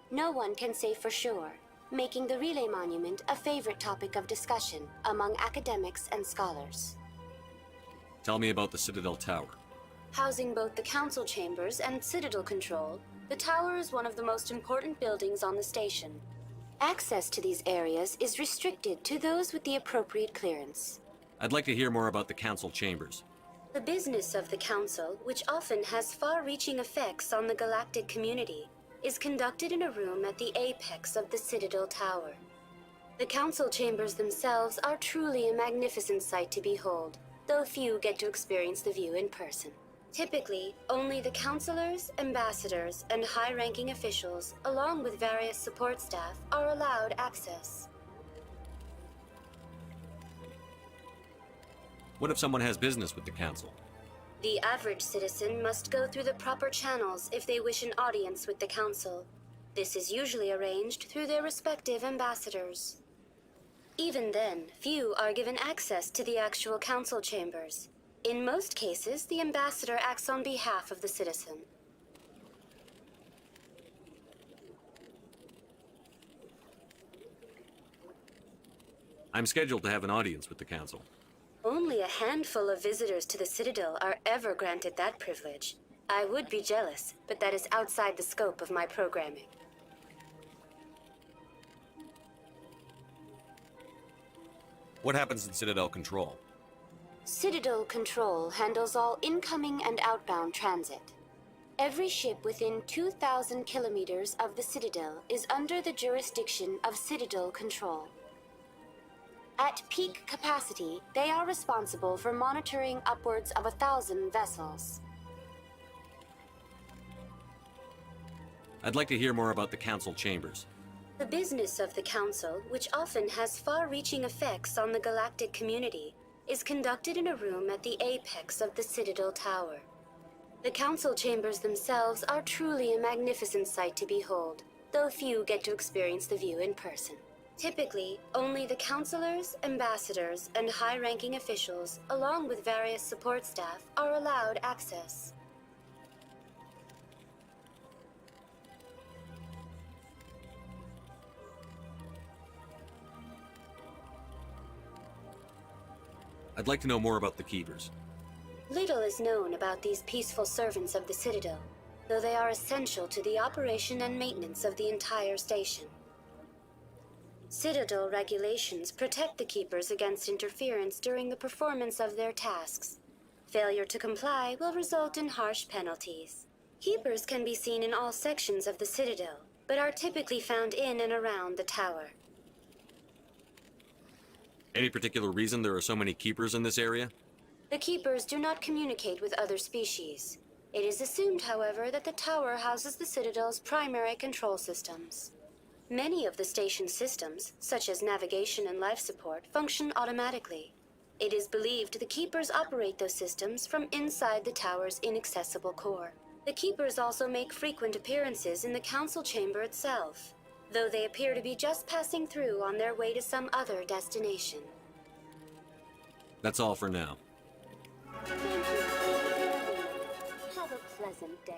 No one can say for sure, making the Relay Monument a favorite topic of discussion among academics and scholars. Tell me about the Citadel Tower. Housing both the Council Chambers and Citadel Control, the tower is one of the most important buildings on the station. Access to these areas is restricted to those with the appropriate clearance. I'd like to hear more about the Council Chambers. The business of the Council, which often has far-reaching effects on the galactic community, is conducted in a room at the apex of the Citadel Tower. The Council Chambers themselves are truly a magnificent sight to behold, though few get to experience the view in person. Typically, only the councilors, ambassadors, and high-ranking officials, along with various support staff, are allowed access. What if someone has business with the Council? The average citizen must go through the proper channels if they wish an audience with the Council. This is usually arranged through their respective ambassadors. Even then, few are given access to the actual Council chambers. In most cases, the ambassador acts on behalf of the citizen. I'm scheduled to have an audience with the Council. Only a handful of visitors to the Citadel are ever granted that privilege. I would be jealous, but that is outside the scope of my programming. What happens in Citadel Control? Citadel Control handles all incoming and outbound transit. Every ship within 2,000 kilometers of the Citadel is under the jurisdiction of Citadel Control. At peak capacity, they are responsible for monitoring upwards of 1,000 vessels. I'd like to hear more about the Council Chambers. The business of the Council, which often has far-reaching effects on the galactic community, is conducted in a room at the apex of the Citadel Tower. The Council Chambers themselves are truly a magnificent sight to behold, though few get to experience the view in person. Typically, only the councilors, ambassadors, and high-ranking officials, along with various support staff, are allowed access. I'd like to know more about the Keepers. Little is known about these peaceful servants of the Citadel, though they are essential to the operation and maintenance of the entire station. Citadel regulations protect the Keepers against interference during the performance of their tasks. Failure to comply will result in harsh penalties. Keepers can be seen in all sections of the Citadel, but are typically found in and around the tower. Any particular reason there are so many keepers in this area? The keepers do not communicate with other species. It is assumed, however, that the tower houses the Citadel's primary control systems. Many of the station's systems, such as navigation and life support, function automatically. It is believed the keepers operate those systems from inside the tower's inaccessible core. The keepers also make frequent appearances in the council chamber itself, though they appear to be just passing through on their way to some other destination. That's all for now. Thank you. Have a pleasant day.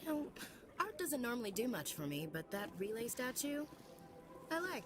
You know, art doesn't normally do much for me, but that relay statue, I like.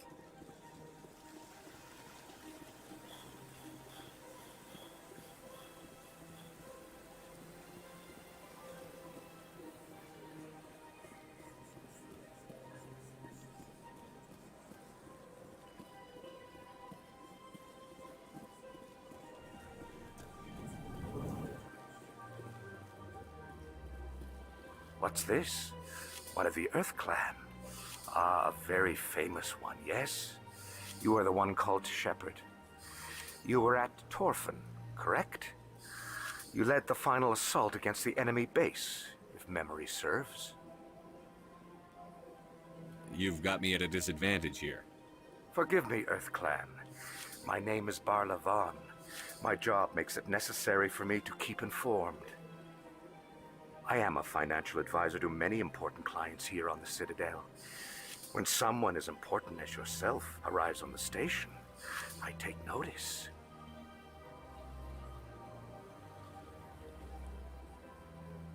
What's this? One of the Earth Clan. Ah, a very famous one, yes? You are the one called Shepard. You were at Torfin, correct? You led the final assault against the enemy base, if memory serves. You've got me at a disadvantage here. Forgive me, Earth Clan. My name is Barla Vaughn. My job makes it necessary for me to keep informed. I am a financial advisor to many important clients here on the Citadel. When someone as important as yourself arrives on the station, I take notice.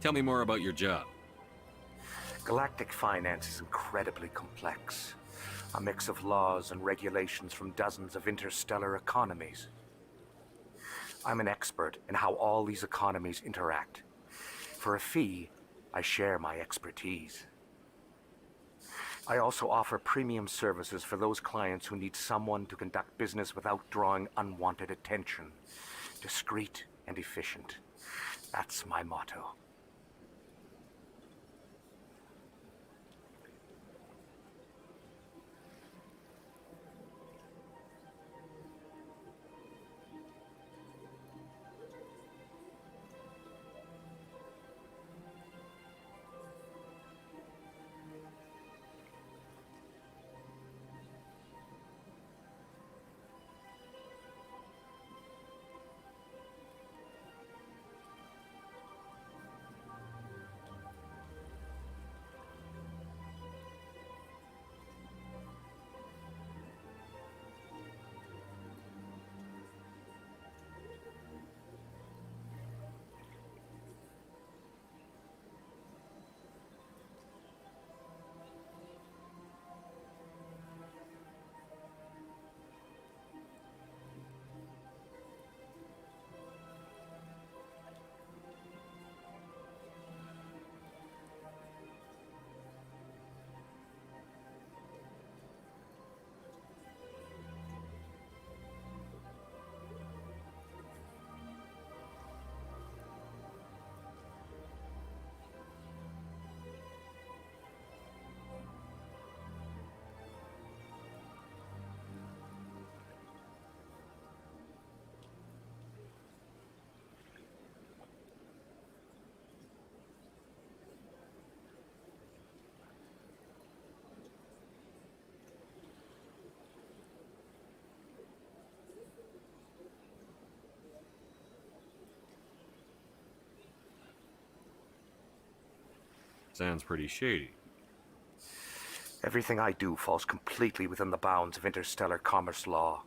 Tell me more about your job. Galactic finance is incredibly complex. A mix of laws and regulations from dozens of interstellar economies. I'm an expert in how all these economies interact. For a fee, I share my expertise. I also offer premium services for those clients who need someone to conduct business without drawing unwanted attention. Discreet and efficient. That's my motto. Sounds pretty shady. Everything I do falls completely within the bounds of interstellar commerce law.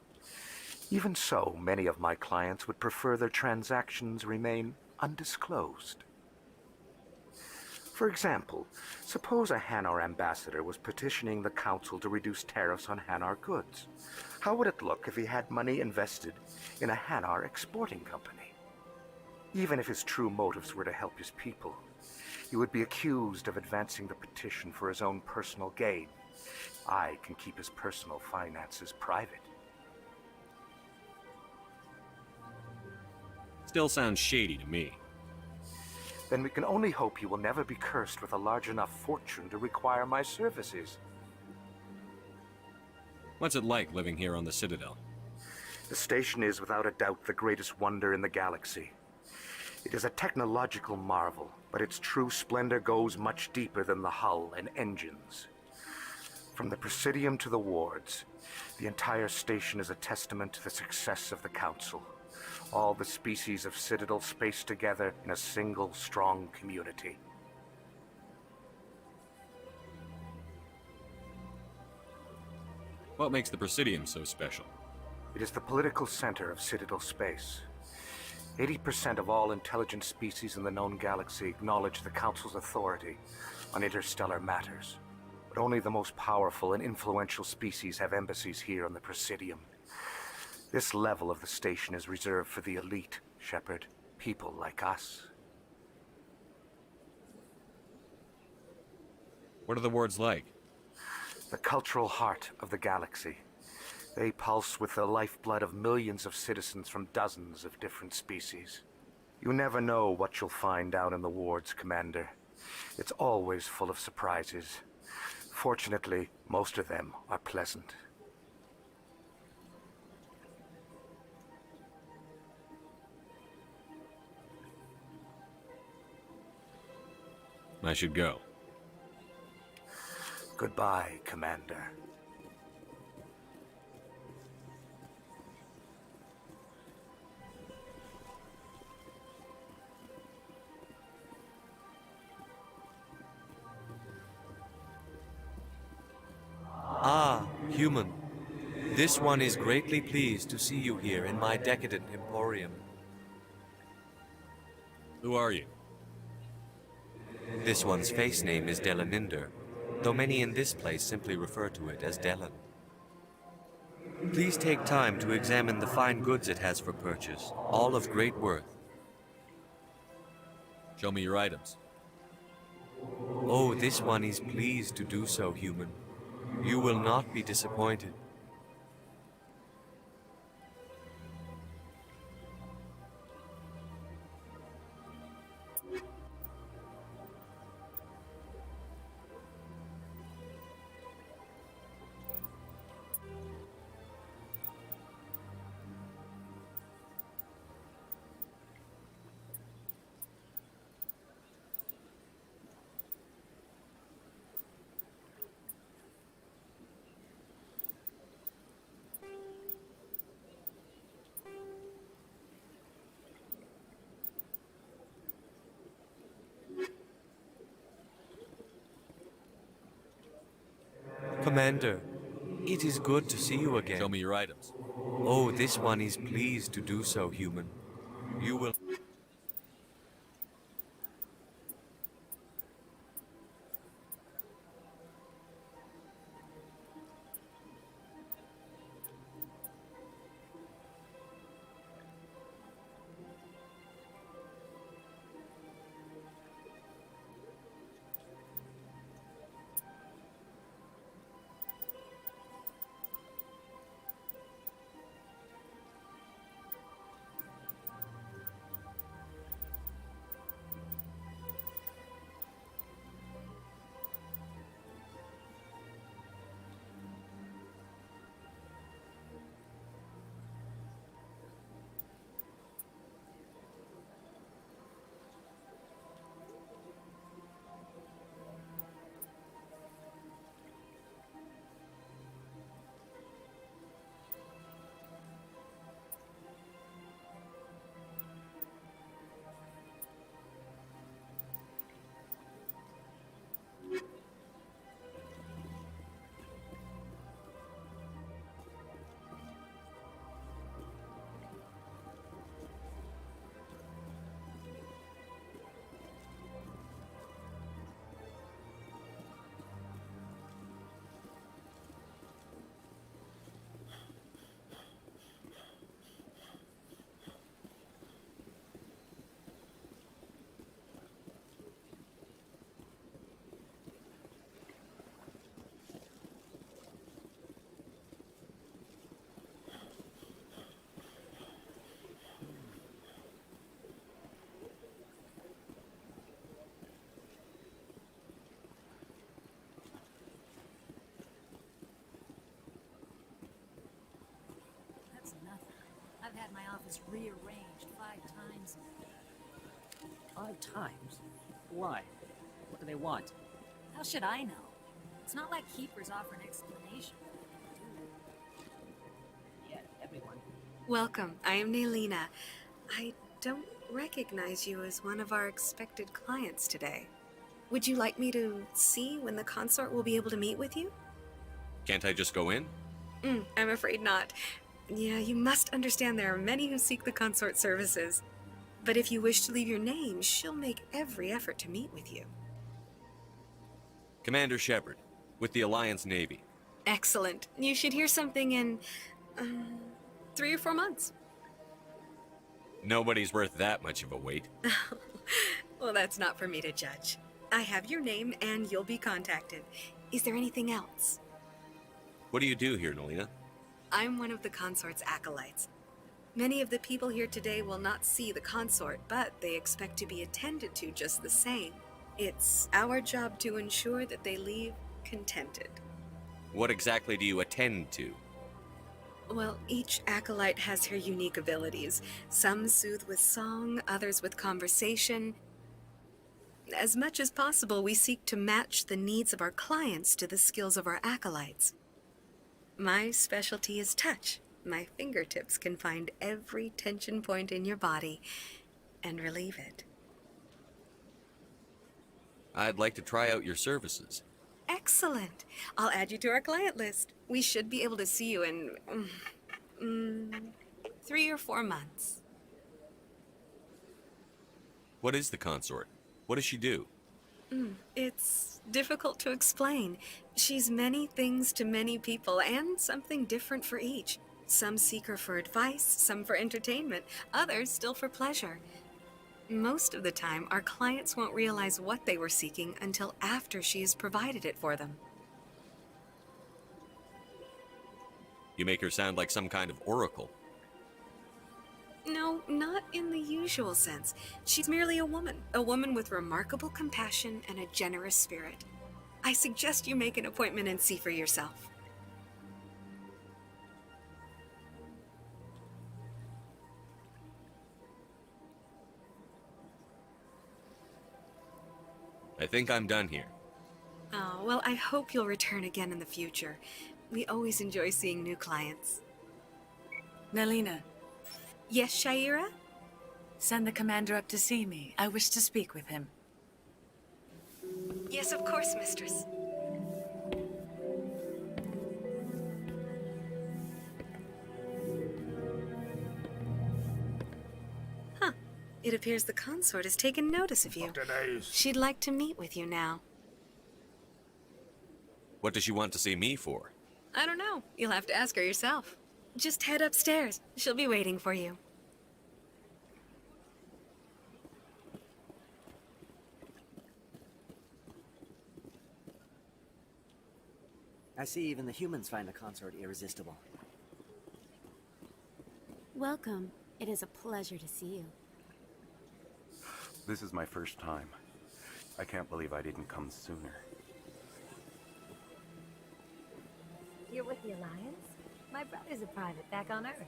Even so, many of my clients would prefer their transactions remain undisclosed. For example, suppose a Hanar ambassador was petitioning the council to reduce tariffs on Hanar goods. How would it look if he had money invested in a Hanar exporting company? Even if his true motives were to help his people, he would be accused of advancing the petition for his own personal gain. I can keep his personal finances private. Still sounds shady to me. Then we can only hope he will never be cursed with a large enough fortune to require my services. What's it like living here on the Citadel? The station is without a doubt the greatest wonder in the galaxy. It is a technological marvel, but its true splendor goes much deeper than the hull and engines. From the Presidium to the wards, the entire station is a testament to the success of the Council. All the species of Citadel spaced together in a single strong community. What makes the Presidium so special? It is the political center of Citadel space. 80% of all intelligent species in the known galaxy acknowledge the Council's authority on interstellar matters. But only the most powerful and influential species have embassies here on the Presidium. This level of the station is reserved for the elite, Shepard. People like us. What are the wards like? The cultural heart of the galaxy. They pulse with the lifeblood of millions of citizens from dozens of different species. You never know what you'll find down in the wards, Commander. It's always full of surprises. Fortunately, most of them are pleasant. I should go. Goodbye, Commander. Ah, human. This one is greatly pleased to see you here in my decadent emporium. Who are you? This one's face name is Delaninder, though many in this place simply refer to it as Delan. Please take time to examine the fine goods it has for purchase, all of great worth. Show me your items. Oh, this one is pleased to do so, human. You will not be disappointed. Commander, it is good to see you again. Show me your items. Oh, this one is pleased to do so, human. You will... is rearranged 5 times. 5 times? Why? What do they want? How should I know? It's not like keepers offer an explanation. Yeah, everyone. Welcome. I am Nailina. I don't recognize you as one of our expected clients today. Would you like me to see when the consort will be able to meet with you? Can't I just go in? I'm afraid not. Yeah, you must understand there are many who seek the consort services. But if you wish to leave your name, she'll make every effort to meet with you. Commander Shepard, with the Alliance Navy. Excellent. You should hear something in 3 or 4 months. Nobody's worth that much of a wait. Well, that's not for me to judge. I have your name and you'll be contacted. Is there anything else? What do you do here, Nalina? I'm one of the consort's acolytes. Many of the people here today will not see the consort, but they expect to be attended to just the same. It's our job to ensure that they leave contented. What exactly do you attend to? Well, each acolyte has her unique abilities. Some soothe with song, others with conversation. As much as possible, we seek to match the needs of our clients to the skills of our acolytes. My specialty is touch. My fingertips can find every tension point in your body and relieve it. I'd like to try out your services. Excellent. I'll add you to our client list. We should be able to see you in 3 or 4 months. What is the consort? What does she do? It's difficult to explain. She's many things to many people and something different for each. Some seek her for advice, some for entertainment, others still for pleasure. Most of the time, our clients won't realize what they were seeking until after she has provided it for them. You make her sound like some kind of oracle. No, not in the usual sense. She's merely a woman with remarkable compassion and a generous spirit. I suggest you make an appointment and see for yourself. I think I'm done here. Oh, well, I hope you'll return again in the future. We always enjoy seeing new clients. Nailina. Yes, Shaira? Send the commander up to see me. I wish to speak with him. Yes, of course, mistress. Huh. It appears the consort has taken notice of you. She'd like to meet with you now. What does she want to see me for? I don't know. You'll have to ask her yourself. Just head upstairs. She'll be waiting for you. I see even the humans find the consort irresistible. Welcome. It is a pleasure to see you. This is my first time. I can't believe I didn't come sooner. You're with the Alliance? My brother's a private back on Earth.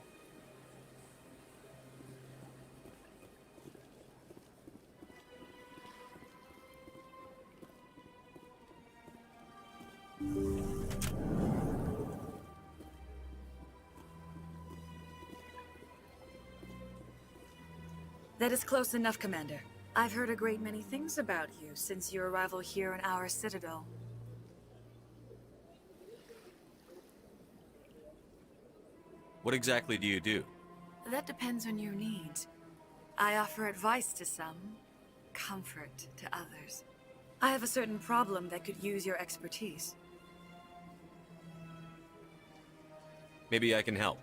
That is close enough, Commander. I've heard a great many things about you since your arrival here in our citadel. What exactly do you do? That depends on your needs. I offer advice to some, comfort to others. I have a certain problem that could use your expertise. Maybe I can help.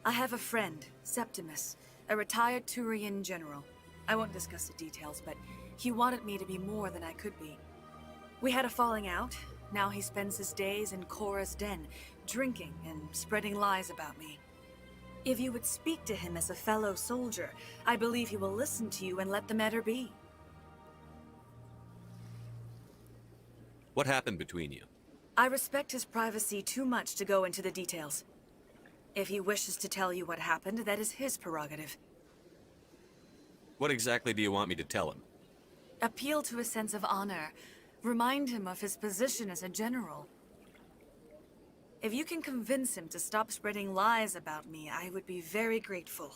I have a friend, Septimus, a retired Turian general. I won't discuss the details, but he wanted me to be more than I could be. We had a falling out. Now he spends his days in Korra's den, drinking and spreading lies about me. If you would speak to him as a fellow soldier, I believe he will listen to you and let the matter be. What happened between you? I respect his privacy too much to go into the details. If he wishes to tell you what happened, that is his prerogative. What exactly do you want me to tell him? Appeal to a sense of honor. Remind him of his position as a general. If you can convince him to stop spreading lies about me, I would be very grateful.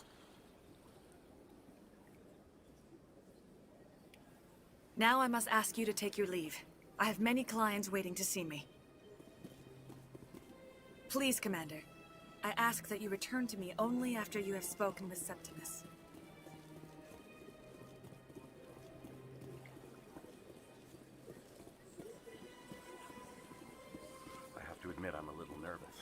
Now I must ask you to take your leave. I have many clients waiting to see me. Please, Commander. I ask that you return to me only after you have spoken with Septimus. I have to admit I'm a little nervous.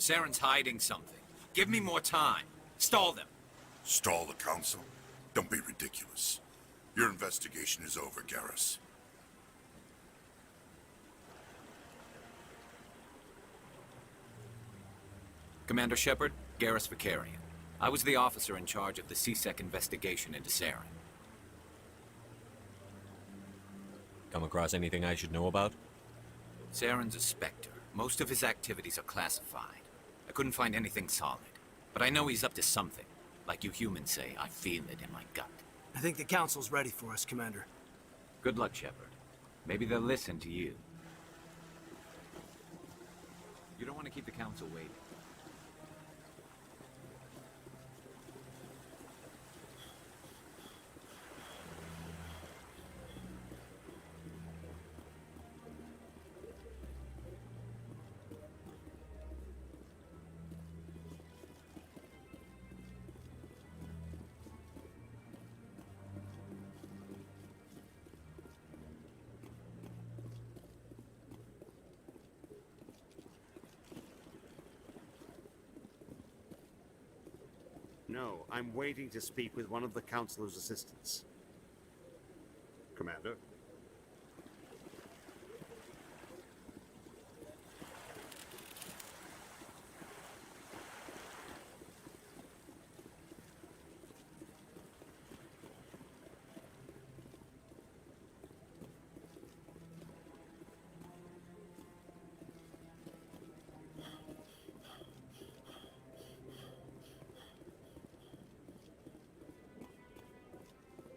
Saren's hiding something. Give me more time. Stall them. Stall the council? Don't be ridiculous. Your investigation is over, Garrus. Commander Shepard, Garrus Vicarian. I was the officer in charge of the CSEC investigation into Saren. Come across anything I should know about? Saren's a Spectre. Most of his activities are classified. I couldn't find anything solid. But I know he's up to something. Like you humans say, I feel it in my gut. I think the Council's ready for us, Commander. Good luck, Shepard. Maybe they'll listen to you. You don't want to keep the Council waiting. No, I'm waiting to speak with one of the Councilor's assistants. Commander?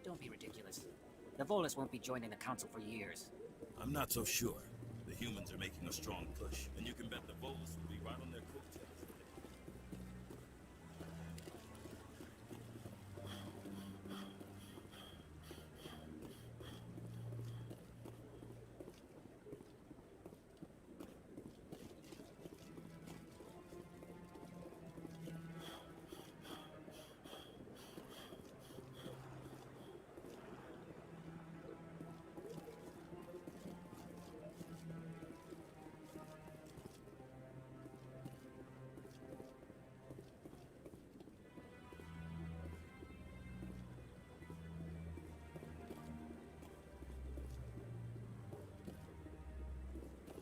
Don't be ridiculous. The Volus won't be joining the Council for years. I'm not so sure. The humans are making a strong push, and you can bet the Volus will be right on their coattails.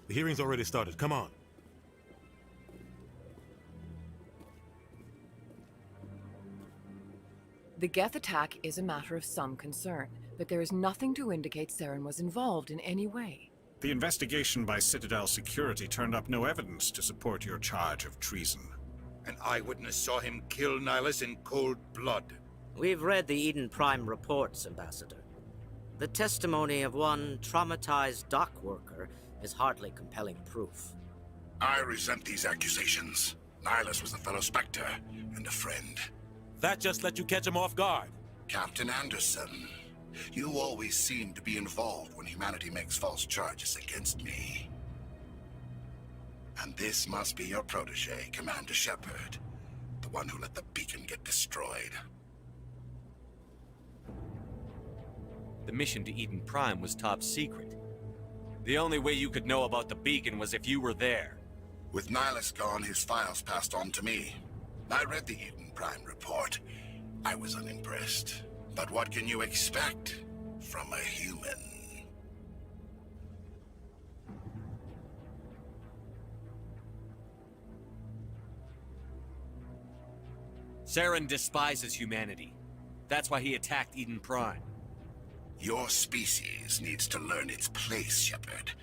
The hearing's already started. Come on. The Geth attack is a matter of some concern, but there is nothing to indicate Saren was involved in any way. The investigation by Citadel Security turned up no evidence to support your charge of treason. An eyewitness saw him kill Nihilus in cold blood. We've read the Eden Prime reports, Ambassador. The testimony of one traumatized dock worker is hardly compelling proof. I resent these accusations. Nihilus was a fellow Spectre and a friend. That just let you catch him off guard. Captain Anderson, you always seem to be involved when humanity makes false charges against me. And this must be your protege, Commander Shepard, the one who let the beacon get destroyed. The mission to Eden Prime was top secret. The only way you could know about the beacon was if you were there. With Nihilus gone, his files passed on to me. I read the Eden Prime report. I was unimpressed. But what can you expect from a human? Saren despises humanity. That's why he attacked Eden Prime. Your species needs to learn its place, Shepard.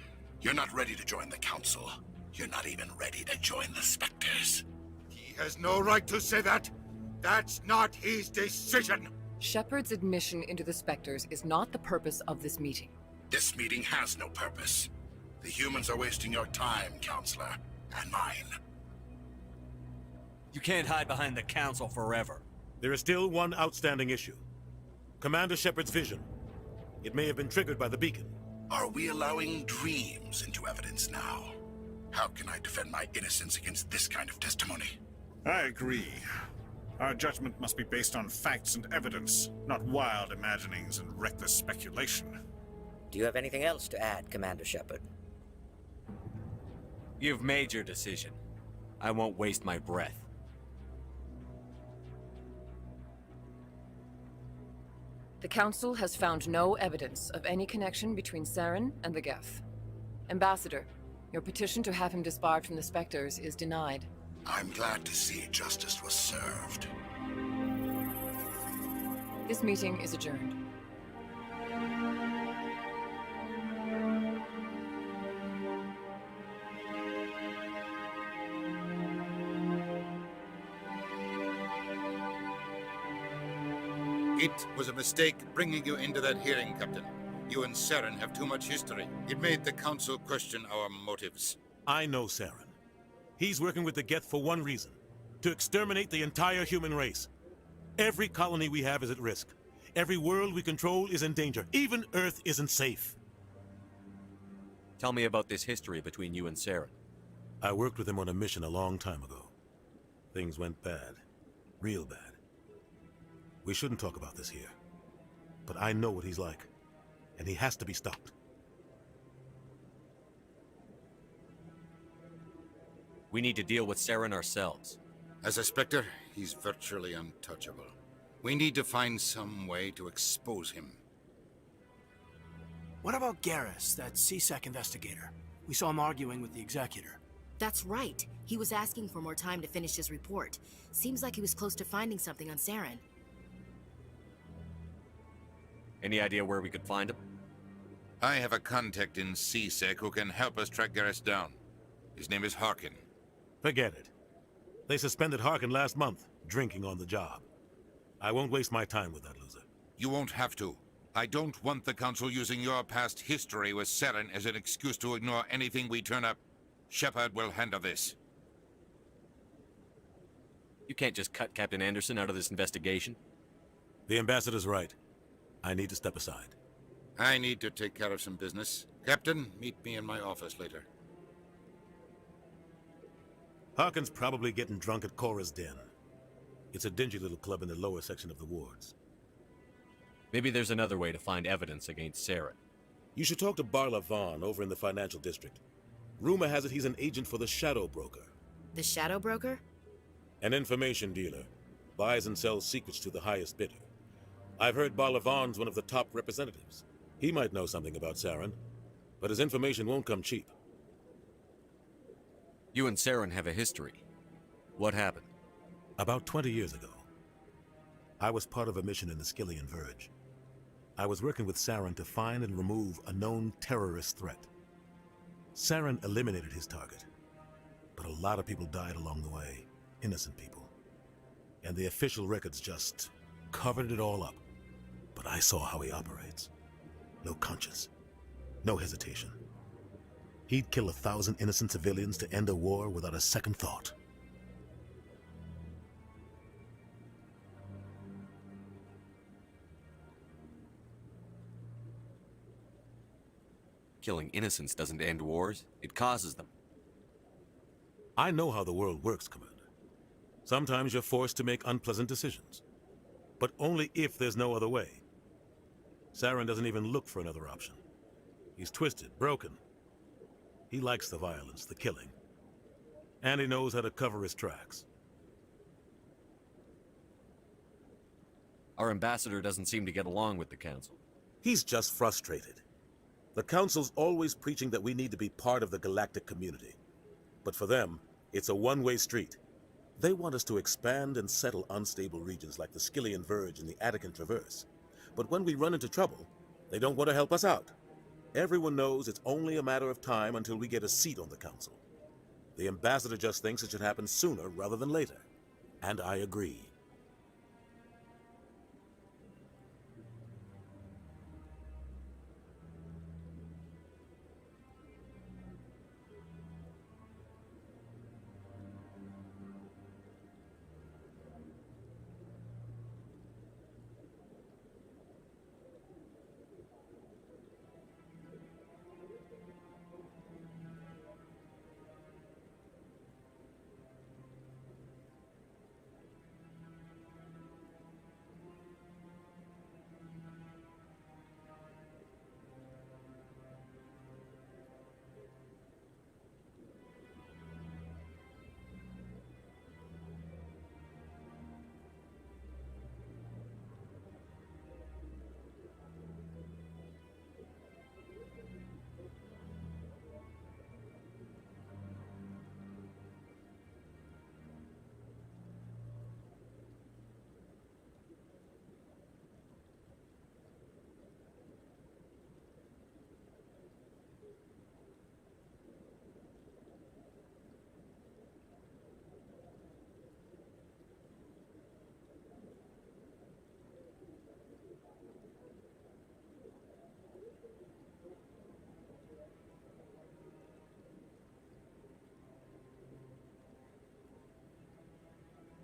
You're not ready to join the Council. You're not even ready to join the Spectres. He has no right to say that. That's not his decision. Shepard's admission into the Spectres is not the purpose of this meeting. This meeting has no purpose. The humans are wasting your time, Counselor, and mine. You can't hide behind the Council forever. There is still one outstanding issue. Commander Shepard's vision. It may have been triggered by the beacon. Are we allowing dreams into evidence now? How can I defend my innocence against this kind of testimony? I agree. Our judgment must be based on facts and evidence, not wild imaginings and reckless speculation. Do you have anything else to add, Commander Shepard? You've made your decision. I won't waste my breath. The Council has found no evidence of any connection between Saren and the Geth. Ambassador, your petition to have him disbarred from the Spectres is denied. I'm glad to see justice was served. This meeting is adjourned. It was a mistake bringing you into that hearing, Captain. You and Saren have too much history. It made the Council question our motives. I know Saren. He's working with the Geth for one reason: to exterminate the entire human race. Every colony we have is at risk. Every world we control is in danger. Even Earth isn't safe. Tell me about this history between you and Saren. I worked with him on a mission a long time ago. Things went bad. Real bad. We shouldn't talk about this here. But I know what he's like. And he has to be stopped. We need to deal with Saren ourselves. As a Spectre, he's virtually untouchable. We need to find some way to expose him. What about Garrus, that CSEC investigator? We saw him arguing with the Executor. That's right. He was asking for more time to finish his report. Seems like he was close to finding something on Saren. Any idea where we could find him? I have a contact in CSEC who can help us track Garrus down. His name is Harkin. Forget it. They suspended Harkin last month, drinking on the job. I won't waste my time with that loser. You won't have to. I don't want the Council using your past history with Saren as an excuse to ignore anything we turn up. Shepard will handle this. You can't just cut Captain Anderson out of this investigation. The Ambassador's right. I need to step aside. I need to take care of some business. Captain, meet me in my office later. Harkin's probably getting drunk at Cora's Den. It's a dingy little club in the lower section of the wards. Maybe there's another way to find evidence against Saren. You should talk to Barla Vaughn over in the financial district. Rumor has it he's an agent for the Shadow Broker. The Shadow Broker? An information dealer. Buys and sells secrets to the highest bidder. I've heard Barla Vaughn's one of the top representatives. He might know something about Saren, but his information won't come cheap. You and Saren have a history. What happened? About 20 years ago, I was part of a mission in the Skillian Verge. I was working with Saren to find and remove a known terrorist threat. Saren eliminated his target, but a lot of people died along the way, innocent people. And the official records just covered it all up. But I saw how he operates. No conscience, no hesitation. He'd kill 1,000 innocent civilians to end a war without a second thought. Killing innocents doesn't end wars, it causes them. I know how the world works, Commander. Sometimes you're forced to make unpleasant decisions. But only if there's no other way. Saren doesn't even look for another option. He's twisted, broken. He likes the violence, the killing. And he knows how to cover his tracks. Our ambassador doesn't seem to get along with the Council. He's just frustrated. The Council's always preaching that we need to be part of the galactic community. But for them, it's a one-way street. They want us to expand and settle unstable regions like the Skillian Verge and the Attican Traverse. But when we run into trouble, they don't want to help us out. Everyone knows it's only a matter of time until we get a seat on the Council. The Ambassador just thinks it should happen sooner rather than later. And I agree.